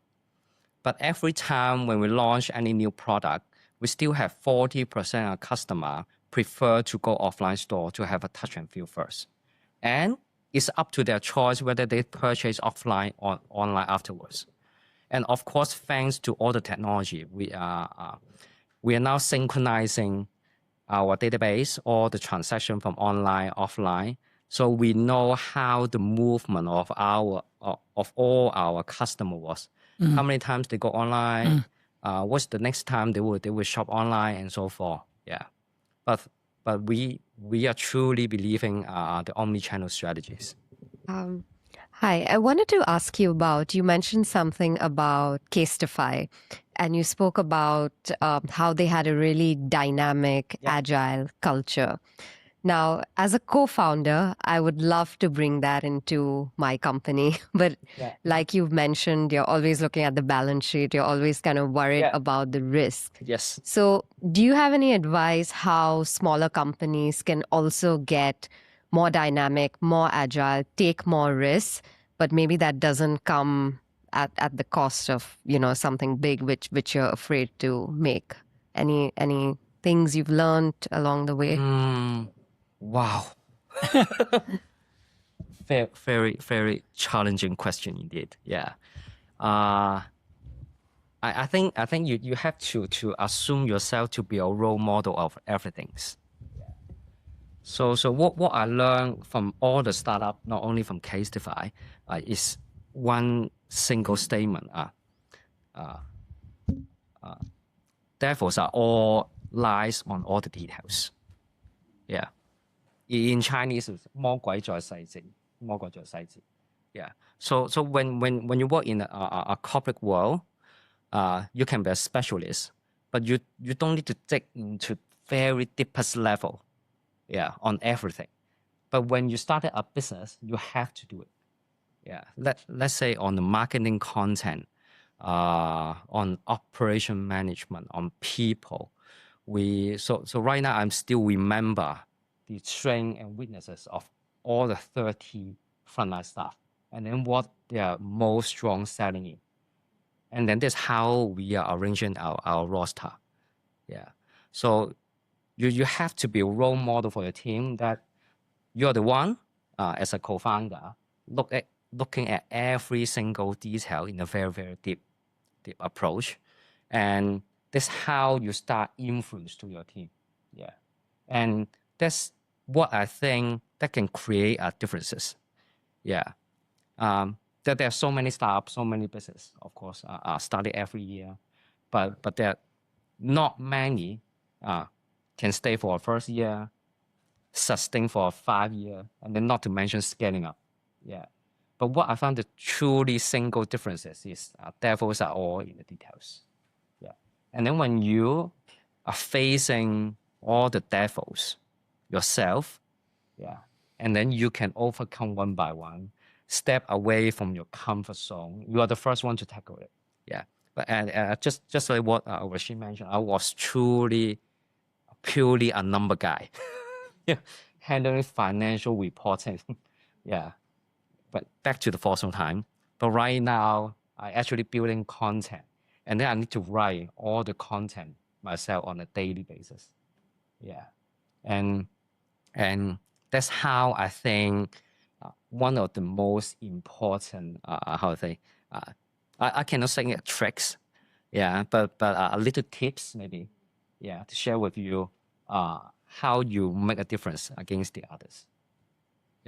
but every time when we launch any new product, we still have 40% of customer prefer to go offline store to have a touch and feel first. And it's up to their choice whether they purchase offline or online afterwards. And of course, thanks to all the technology, we are now synchronizing our database, all the transaction from online, offline. So we know how the movement of all our customer was. How many times they go online, what's the next time they will shop online and so forth. Yeah. But we are truly believing the omni-channel strategies. Hi, I wanted to ask you about, you mentioned something about CASETiFY, and you spoke about how they had a really dynamic, agile culture. Now, as a co-founder, I would love to bring that into my company. But like you've mentioned, you're always looking at the balance sheet. You're always kind of worried about the risk. Yes. So do you have any advice how smaller companies can also get more dynamic, more agile, take more risks, but maybe that doesn't come at the cost of, something big, which you're afraid to make? Any things you've learned along the way? Wow. Very, very challenging question indeed. Yeah. I think you have to assume yourself to be a role model of everything. So what I learned from all the startup, not only from CASETiFY, is one single statement. Devils are all lies on all the details. Yeah. In Chinese, it's 魔鬼在細節，魔鬼在細節. Yeah. So when you work in a corporate world, you can be a specialist, but you don't need to dig into very deepest level, on everything. But when you started a business, you have to do it. Yeah. Let's say on the marketing content, on operation management, on people, so right now I'm still remember the strengths and weaknesses of all the 30 frontline staff, and then what they are most strong selling in. And then that's how we are arranging our roster. Yeah. So you have to be a role model for your team that you're the one, as a co-founder, looking at every single detail in a very, very deep approach. And that's how you start influence to your team. Yeah. And that's what I think that can create differences. Yeah. That there are so many startups, so many businesses, of course, started every year, but there are not many can stay for a first year, sustain for 5 years, and then not to mention scaling up. Yeah. But what I found the truly single differences is devils are all in the details. Yeah. And then when you are facing all the devils yourself, and then you can overcome one by one, step away from your comfort zone. You are the first one to tackle it. Yeah. But just like what Rashid mentioned, I was purely a number guy. Handling financial reporting. Yeah. But back to the fossil time. But right now, I actually building content, and then I need to write all the content myself on a daily basis. Yeah. And that's how I think one of the most important, I cannot say tricks, Yeah, but a little tips maybe, yeah, to share with you how you make a difference against the others.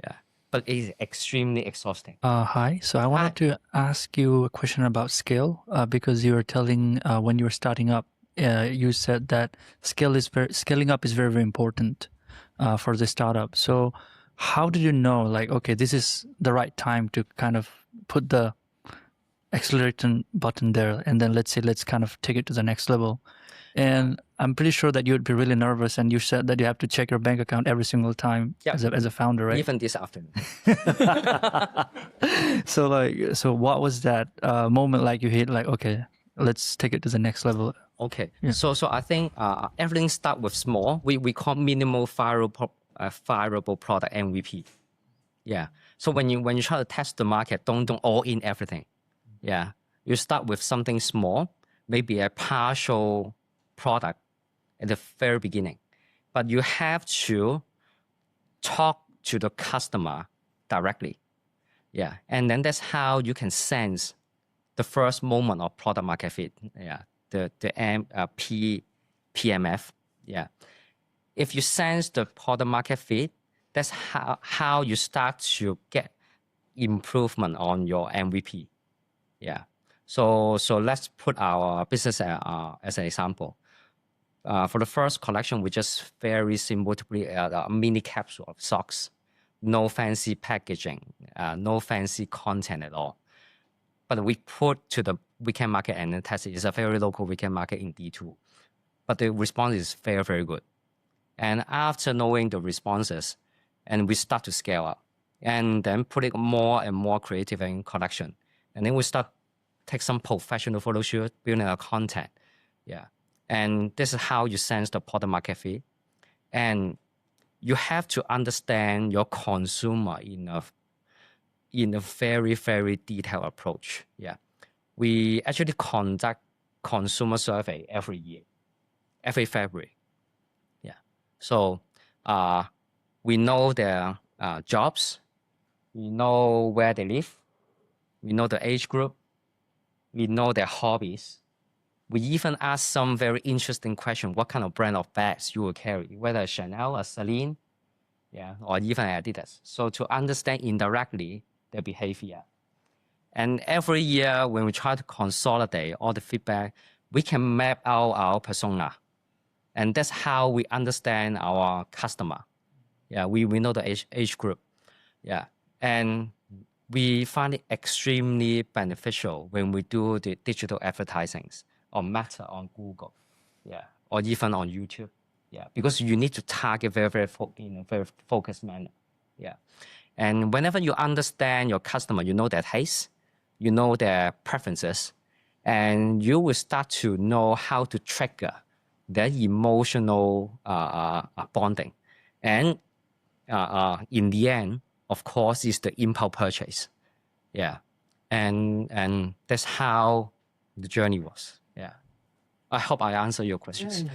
Yeah, but it's extremely exhausting. Hi. So I wanted to ask you a question about scale because you were telling when you were starting up, you said that scaling up is very, very important for the startup. So how did you know, like, okay, this is the right time to kind of put the accelerator button there, and then let's kind of take it to the next level? And I'm pretty sure that you would be really nervous, and you said that you have to check your bank account every single time as a founder, right? Even this afternoon. So what was that moment like? You hit like, okay, let's take it to the next level. Okay, Yeah. so I think everything start with small. We call minimal viable product MVP. Yeah. So when you try to test the market, don't all in everything. Yeah. You start with something small, maybe a partial product at the very beginning, but you have to talk to the customer directly. Yeah. And then that's how you can sense the first moment of product market fit. Yeah. The PMF. Yeah. If you sense the product market fit, that's how you start to get improvement on your MVP. Yeah. So let's put our business as an example. For the first collection, we just very simple to create a mini capsule of socks. No fancy packaging, no fancy content at all. But we put to the weekend market and then test it. It's a very local weekend market in D2. But the response is very, very good. And after knowing the responses, and we start to scale up and then put it more and more creative in collection. And then we start take some professional photo shoot, building a content. Yeah. And this is how you sense the product market fit. And you have to understand your consumer in a very, very detailed approach. Yeah. We actually conduct consumer survey every year, every February. Yeah. So we know their jobs, we know where they live, we know the age group, we know their hobbies. We even ask some very interesting question: what kind of brand of bags you will carry, whether Chanel or Celine, yeah, or even Adidas. So to understand indirectly their behavior. And every year when we try to consolidate all the feedback, we can map out our persona. And that's how we understand our customer. Yeah, we know the age group. Yeah, and we find it extremely beneficial when we do the digital advertisings on Meta, on Google, yeah, or even on YouTube. Yeah, because you need to target very in a very focused manner. Yeah, and whenever you understand your customer, you know their taste, you know their preferences, and you will start to know how to trigger their emotional bonding. And in the end, of course, is the impulse purchase. Yeah, and that's how the journey was. Yeah, I hope I answer your questions.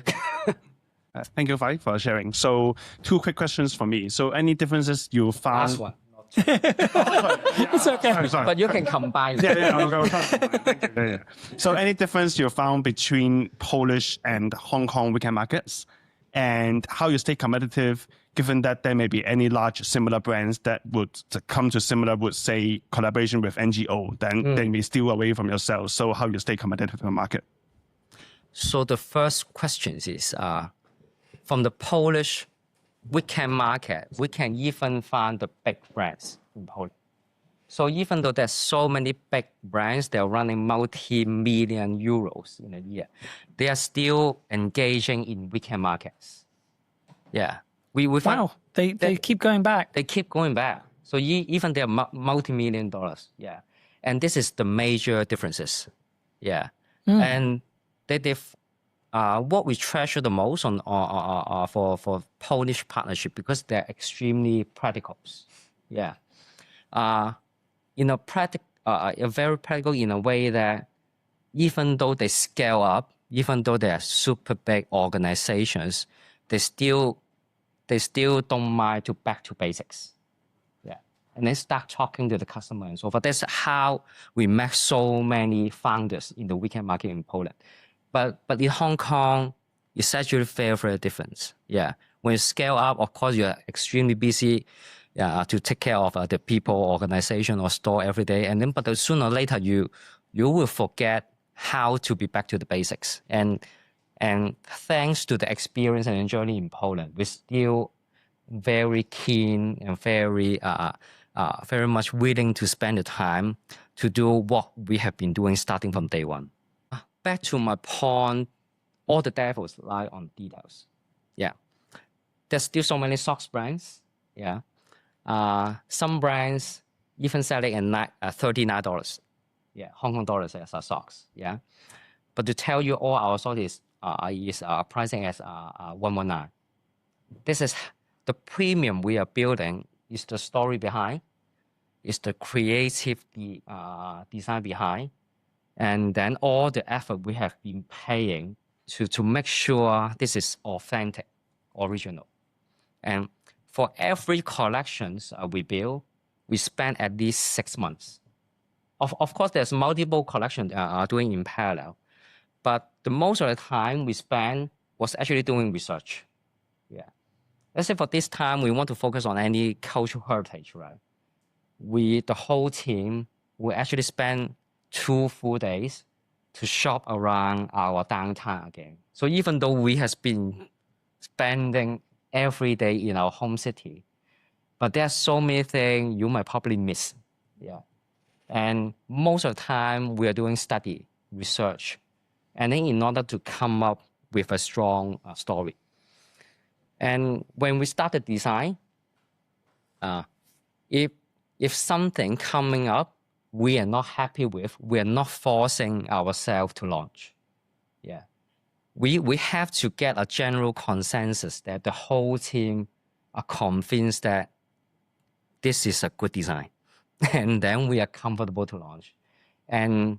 Thank you, Fai, for sharing. So 2 quick questions for me. So any differences you found? Last one. It's okay. Sorry. But you can combine. Yeah. So any difference you found between Polish and Hong Kong weekend markets, and how you stay competitive, given that there may be any large similar brands that would come to similar, would say, collaboration with NGO, then they may steal away from yourselves. So how you stay competitive in the market? So the first question is, from the Polish weekend market, we can even find the big brands in Poland. So even though there's so many big brands, they're running multi-million euros in a year, they are still engaging in weekend markets. Yeah. We find Wow, they keep going back. They keep going back. So even they're multi-million dollars. Yeah. And this is the major differences. Yeah. And what we treasure the most for Polish partnership, because they're extremely practical. Yeah. Very practical in a way that even though they scale up, even though they are super big organizations, they still don't mind to back to basics. Yeah. and then start talking to the customer and so forth. That's how we met so many founders in the weekend market in Poland. But in Hong Kong, it's actually very, very different. Yeah. When you scale up, of course, you're extremely busy to take care of the people, organization, or store every day. And then, but sooner or later, you will forget how to be back to the basics. And thanks to the experience and journey in Poland, we're still very keen and very much willing to spend the time to do what we have been doing starting from day one. Back to my point, all the devils lie on details. Yeah. There's still so many socks brands. Yeah. Some brands even selling at $39. Yeah, Hong Kong dollars as a socks. Yeah. But to tell you, all our socks is pricing as 119. This is the premium we are building. Is the story behind, is the creative design behind, and then all the effort we have been paying to make sure this is authentic, original. And for every collections we build, we spend at least 6 months. Of course, there's multiple collections doing in parallel, but the most of the time we spend was actually doing research. Yeah. Let's say for this time, we want to focus on any cultural heritage, right? The whole team, will actually spend 2 full days to shop around our downtown again. So even though we have been spending every day in our home city, but there are so many things you might probably miss. Yeah. And most of the time we are doing study, research, and then in order to come up with a strong story. And when we started design, if something coming up we are not happy with, we are not forcing ourselves to launch. Yeah. We have to get a general consensus that the whole team are convinced that this is a good design. And then we are comfortable to launch. And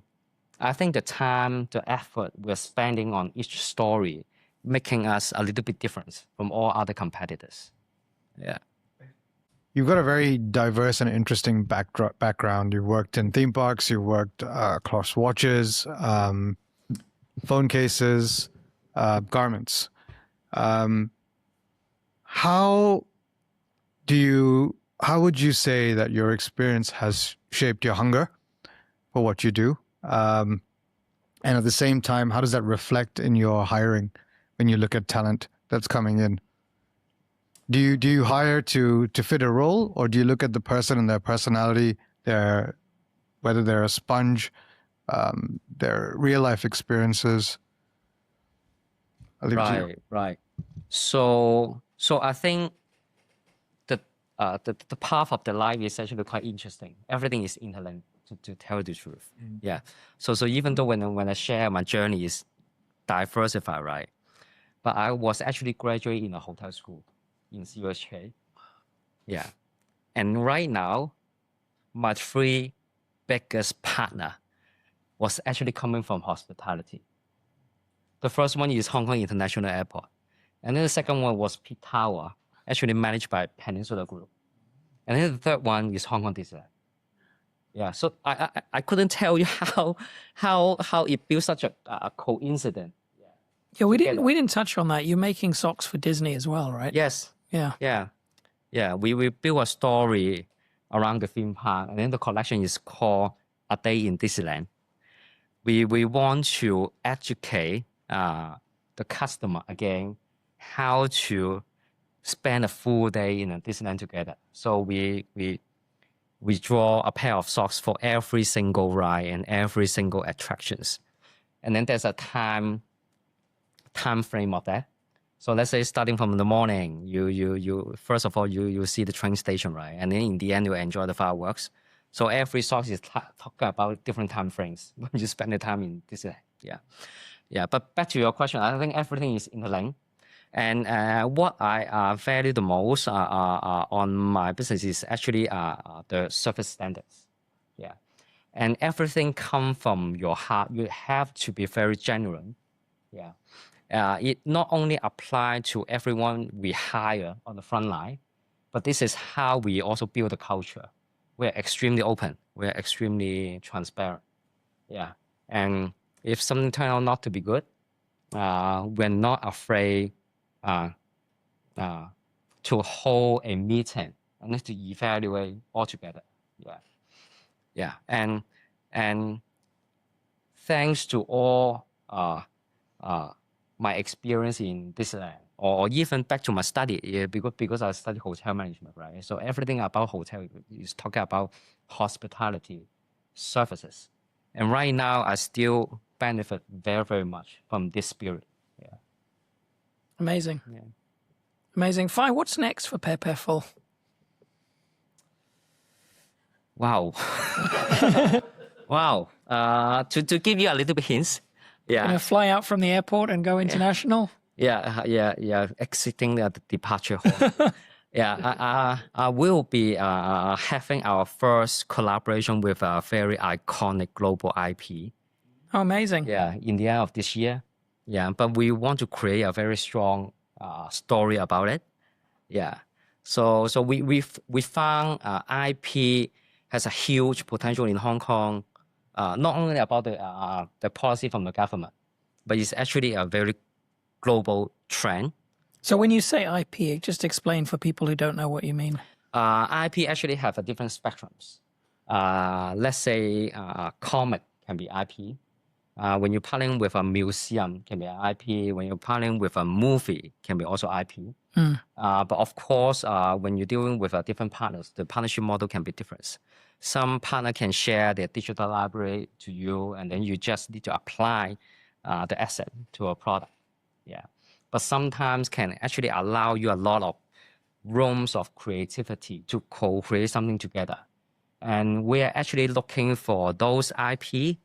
I think the time, the effort we're spending on each story, making us a little bit different from all other competitors. Yeah. You've got a very diverse and interesting background. You've worked in theme parks, you've worked across watches, phone cases, garments. How would you say that your experience has shaped your hunger for what you do? And at the same time, how does that reflect in your hiring when you look at talent that's coming in? Do you hire to fit a role, or do you look at the person and their personality, whether they're a sponge, their real life experiences? Right. So I think the path of the life is actually quite interesting. Everything is interlinked, to tell the truth. Yeah. So even though when I share my journey is diversified, right? But I was actually graduating in a hotel school in CUHK. Yeah. And right now, my 3 biggest partner was actually coming from hospitality. The first one is Hong Kong International Airport. And then the second one was Peak Tower, actually managed by Peninsula Group. And then the third one is Hong Kong Disneyland. Yeah, so I couldn't tell you how it built such a coincidence. Yeah, we didn't touch on that. You're making socks for Disney as well, right? Yes. Yeah. We built a story around the theme park, and then the collection is called A Day in Disneyland. We want to educate the customer again how to spend a full day in a Disneyland together. So we draw a pair of socks for every single ride and every single attractions, and then there's a time frame of that. So let's say starting from the morning, you first of all you see the train station, right? And then in the end you enjoy the fireworks. So every song is talking about different time frames when you spend the time in this. Yeah. But back to your question, I think everything is interlinked. And what I value the most on my business is actually the service standards. Yeah. And everything comes from your heart. You have to be very genuine. Yeah. It not only applies to everyone we hire on the front line, but this is how we also build a culture. we're extremely open. We're extremely transparent. Yeah. And if something turns out not to be good, we're not afraid to hold a meeting and to evaluate altogether. Yeah. Yeah. And thanks to all my experience in this or even back to my study, because I study hotel management, right? So everything about hotel is talking about hospitality services. And right now, I still benefit very, very much from this spirit. Yeah. Amazing. Yeah. Amazing. Fai, what's next for playful? Wow. Wow. To give you a little bit hints. Yeah. Gonna fly out from the airport and go international? Yeah. Exiting the departure hall. Yeah, I will be having our first collaboration with a very iconic global IP. Oh, amazing. Yeah, in the end of this year. Yeah, but we want to create a very strong story about it. Yeah, so we found IP has a huge potential in Hong Kong. Not only about the policy from the government, but it's actually a very global trend. So when you say IP, just explain for people who don't know what you mean. IP actually have a different spectrums. Let's say comic can be IP. When you're partnering with a museum, can be an IP. When you're partnering with a movie, can be also IP. But of course, when you're dealing with different partners, the partnership model can be different. Some partner can share their digital library to you, and then you just need to apply the asset to a product. Yeah. But sometimes can actually allow you a lot of rooms of creativity to co-create something together. And we're actually looking for those IP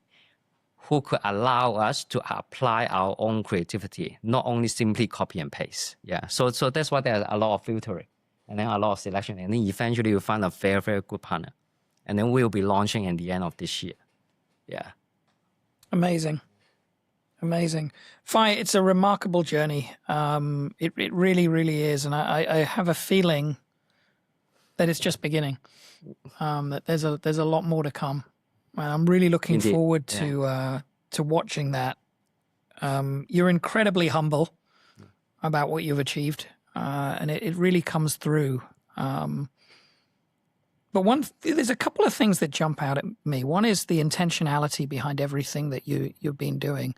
who could allow us to apply our own creativity, not only simply copy and paste. Yeah. So that's why there's a lot of filtering and then a lot of selection. And then eventually you find a very, very good partner. And then we'll be launching at the end of this year. Yeah. Amazing. Amazing. Fai, it's a remarkable journey. It really, really is. And I have a feeling that it's just beginning, that there's a lot more to come. And I'm really looking Indeed. forward to watching that. You're incredibly humble about what you've achieved, and it really comes through. But there's a couple of things that jump out at me. One is the intentionality behind everything that you've been doing.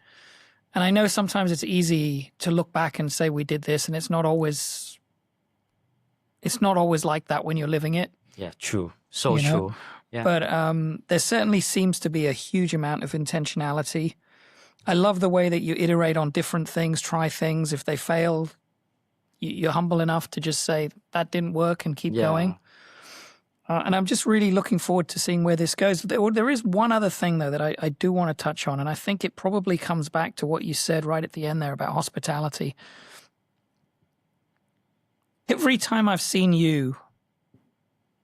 And I know sometimes it's easy to look back and say we did this, and it's not always like that when you're living it. Yeah, true. So You know? true. Yeah. But there certainly seems to be a huge amount of intentionality. I love the way that you iterate on different things, try things. If they fail, you're humble enough to just say that didn't work and keep going. And I'm just really looking forward to seeing where this goes. There is one other thing, though, that I do want to touch on, and I think it probably comes back to what you said right at the end there about hospitality. Every time I've seen you,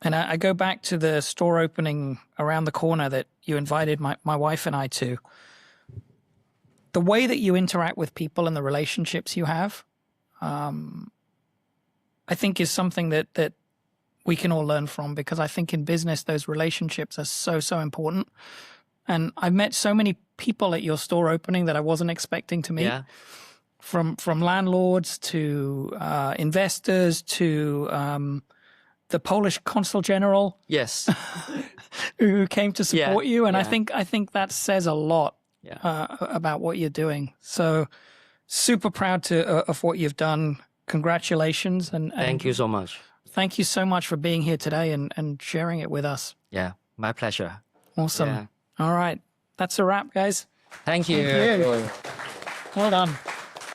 and I go back to the store opening around the corner that you invited my wife and I to, the way that you interact with people and the relationships you have, I think is something that we can all learn from, because I think in business, those relationships are so important. And I've met so many people at your store opening that I wasn't expecting to meet. Yeah. From landlords to investors to the Polish consul general. Yes. Who came to support you. And yeah. I think that says a lot Yeah. about what you're doing. So super proud of what you've done. Congratulations. And Thank you so much. Thank you so much for being here today and sharing it with us. Yeah, my pleasure. Awesome. Yeah. All right. That's a wrap, guys. Thank you. Thank you. Well done.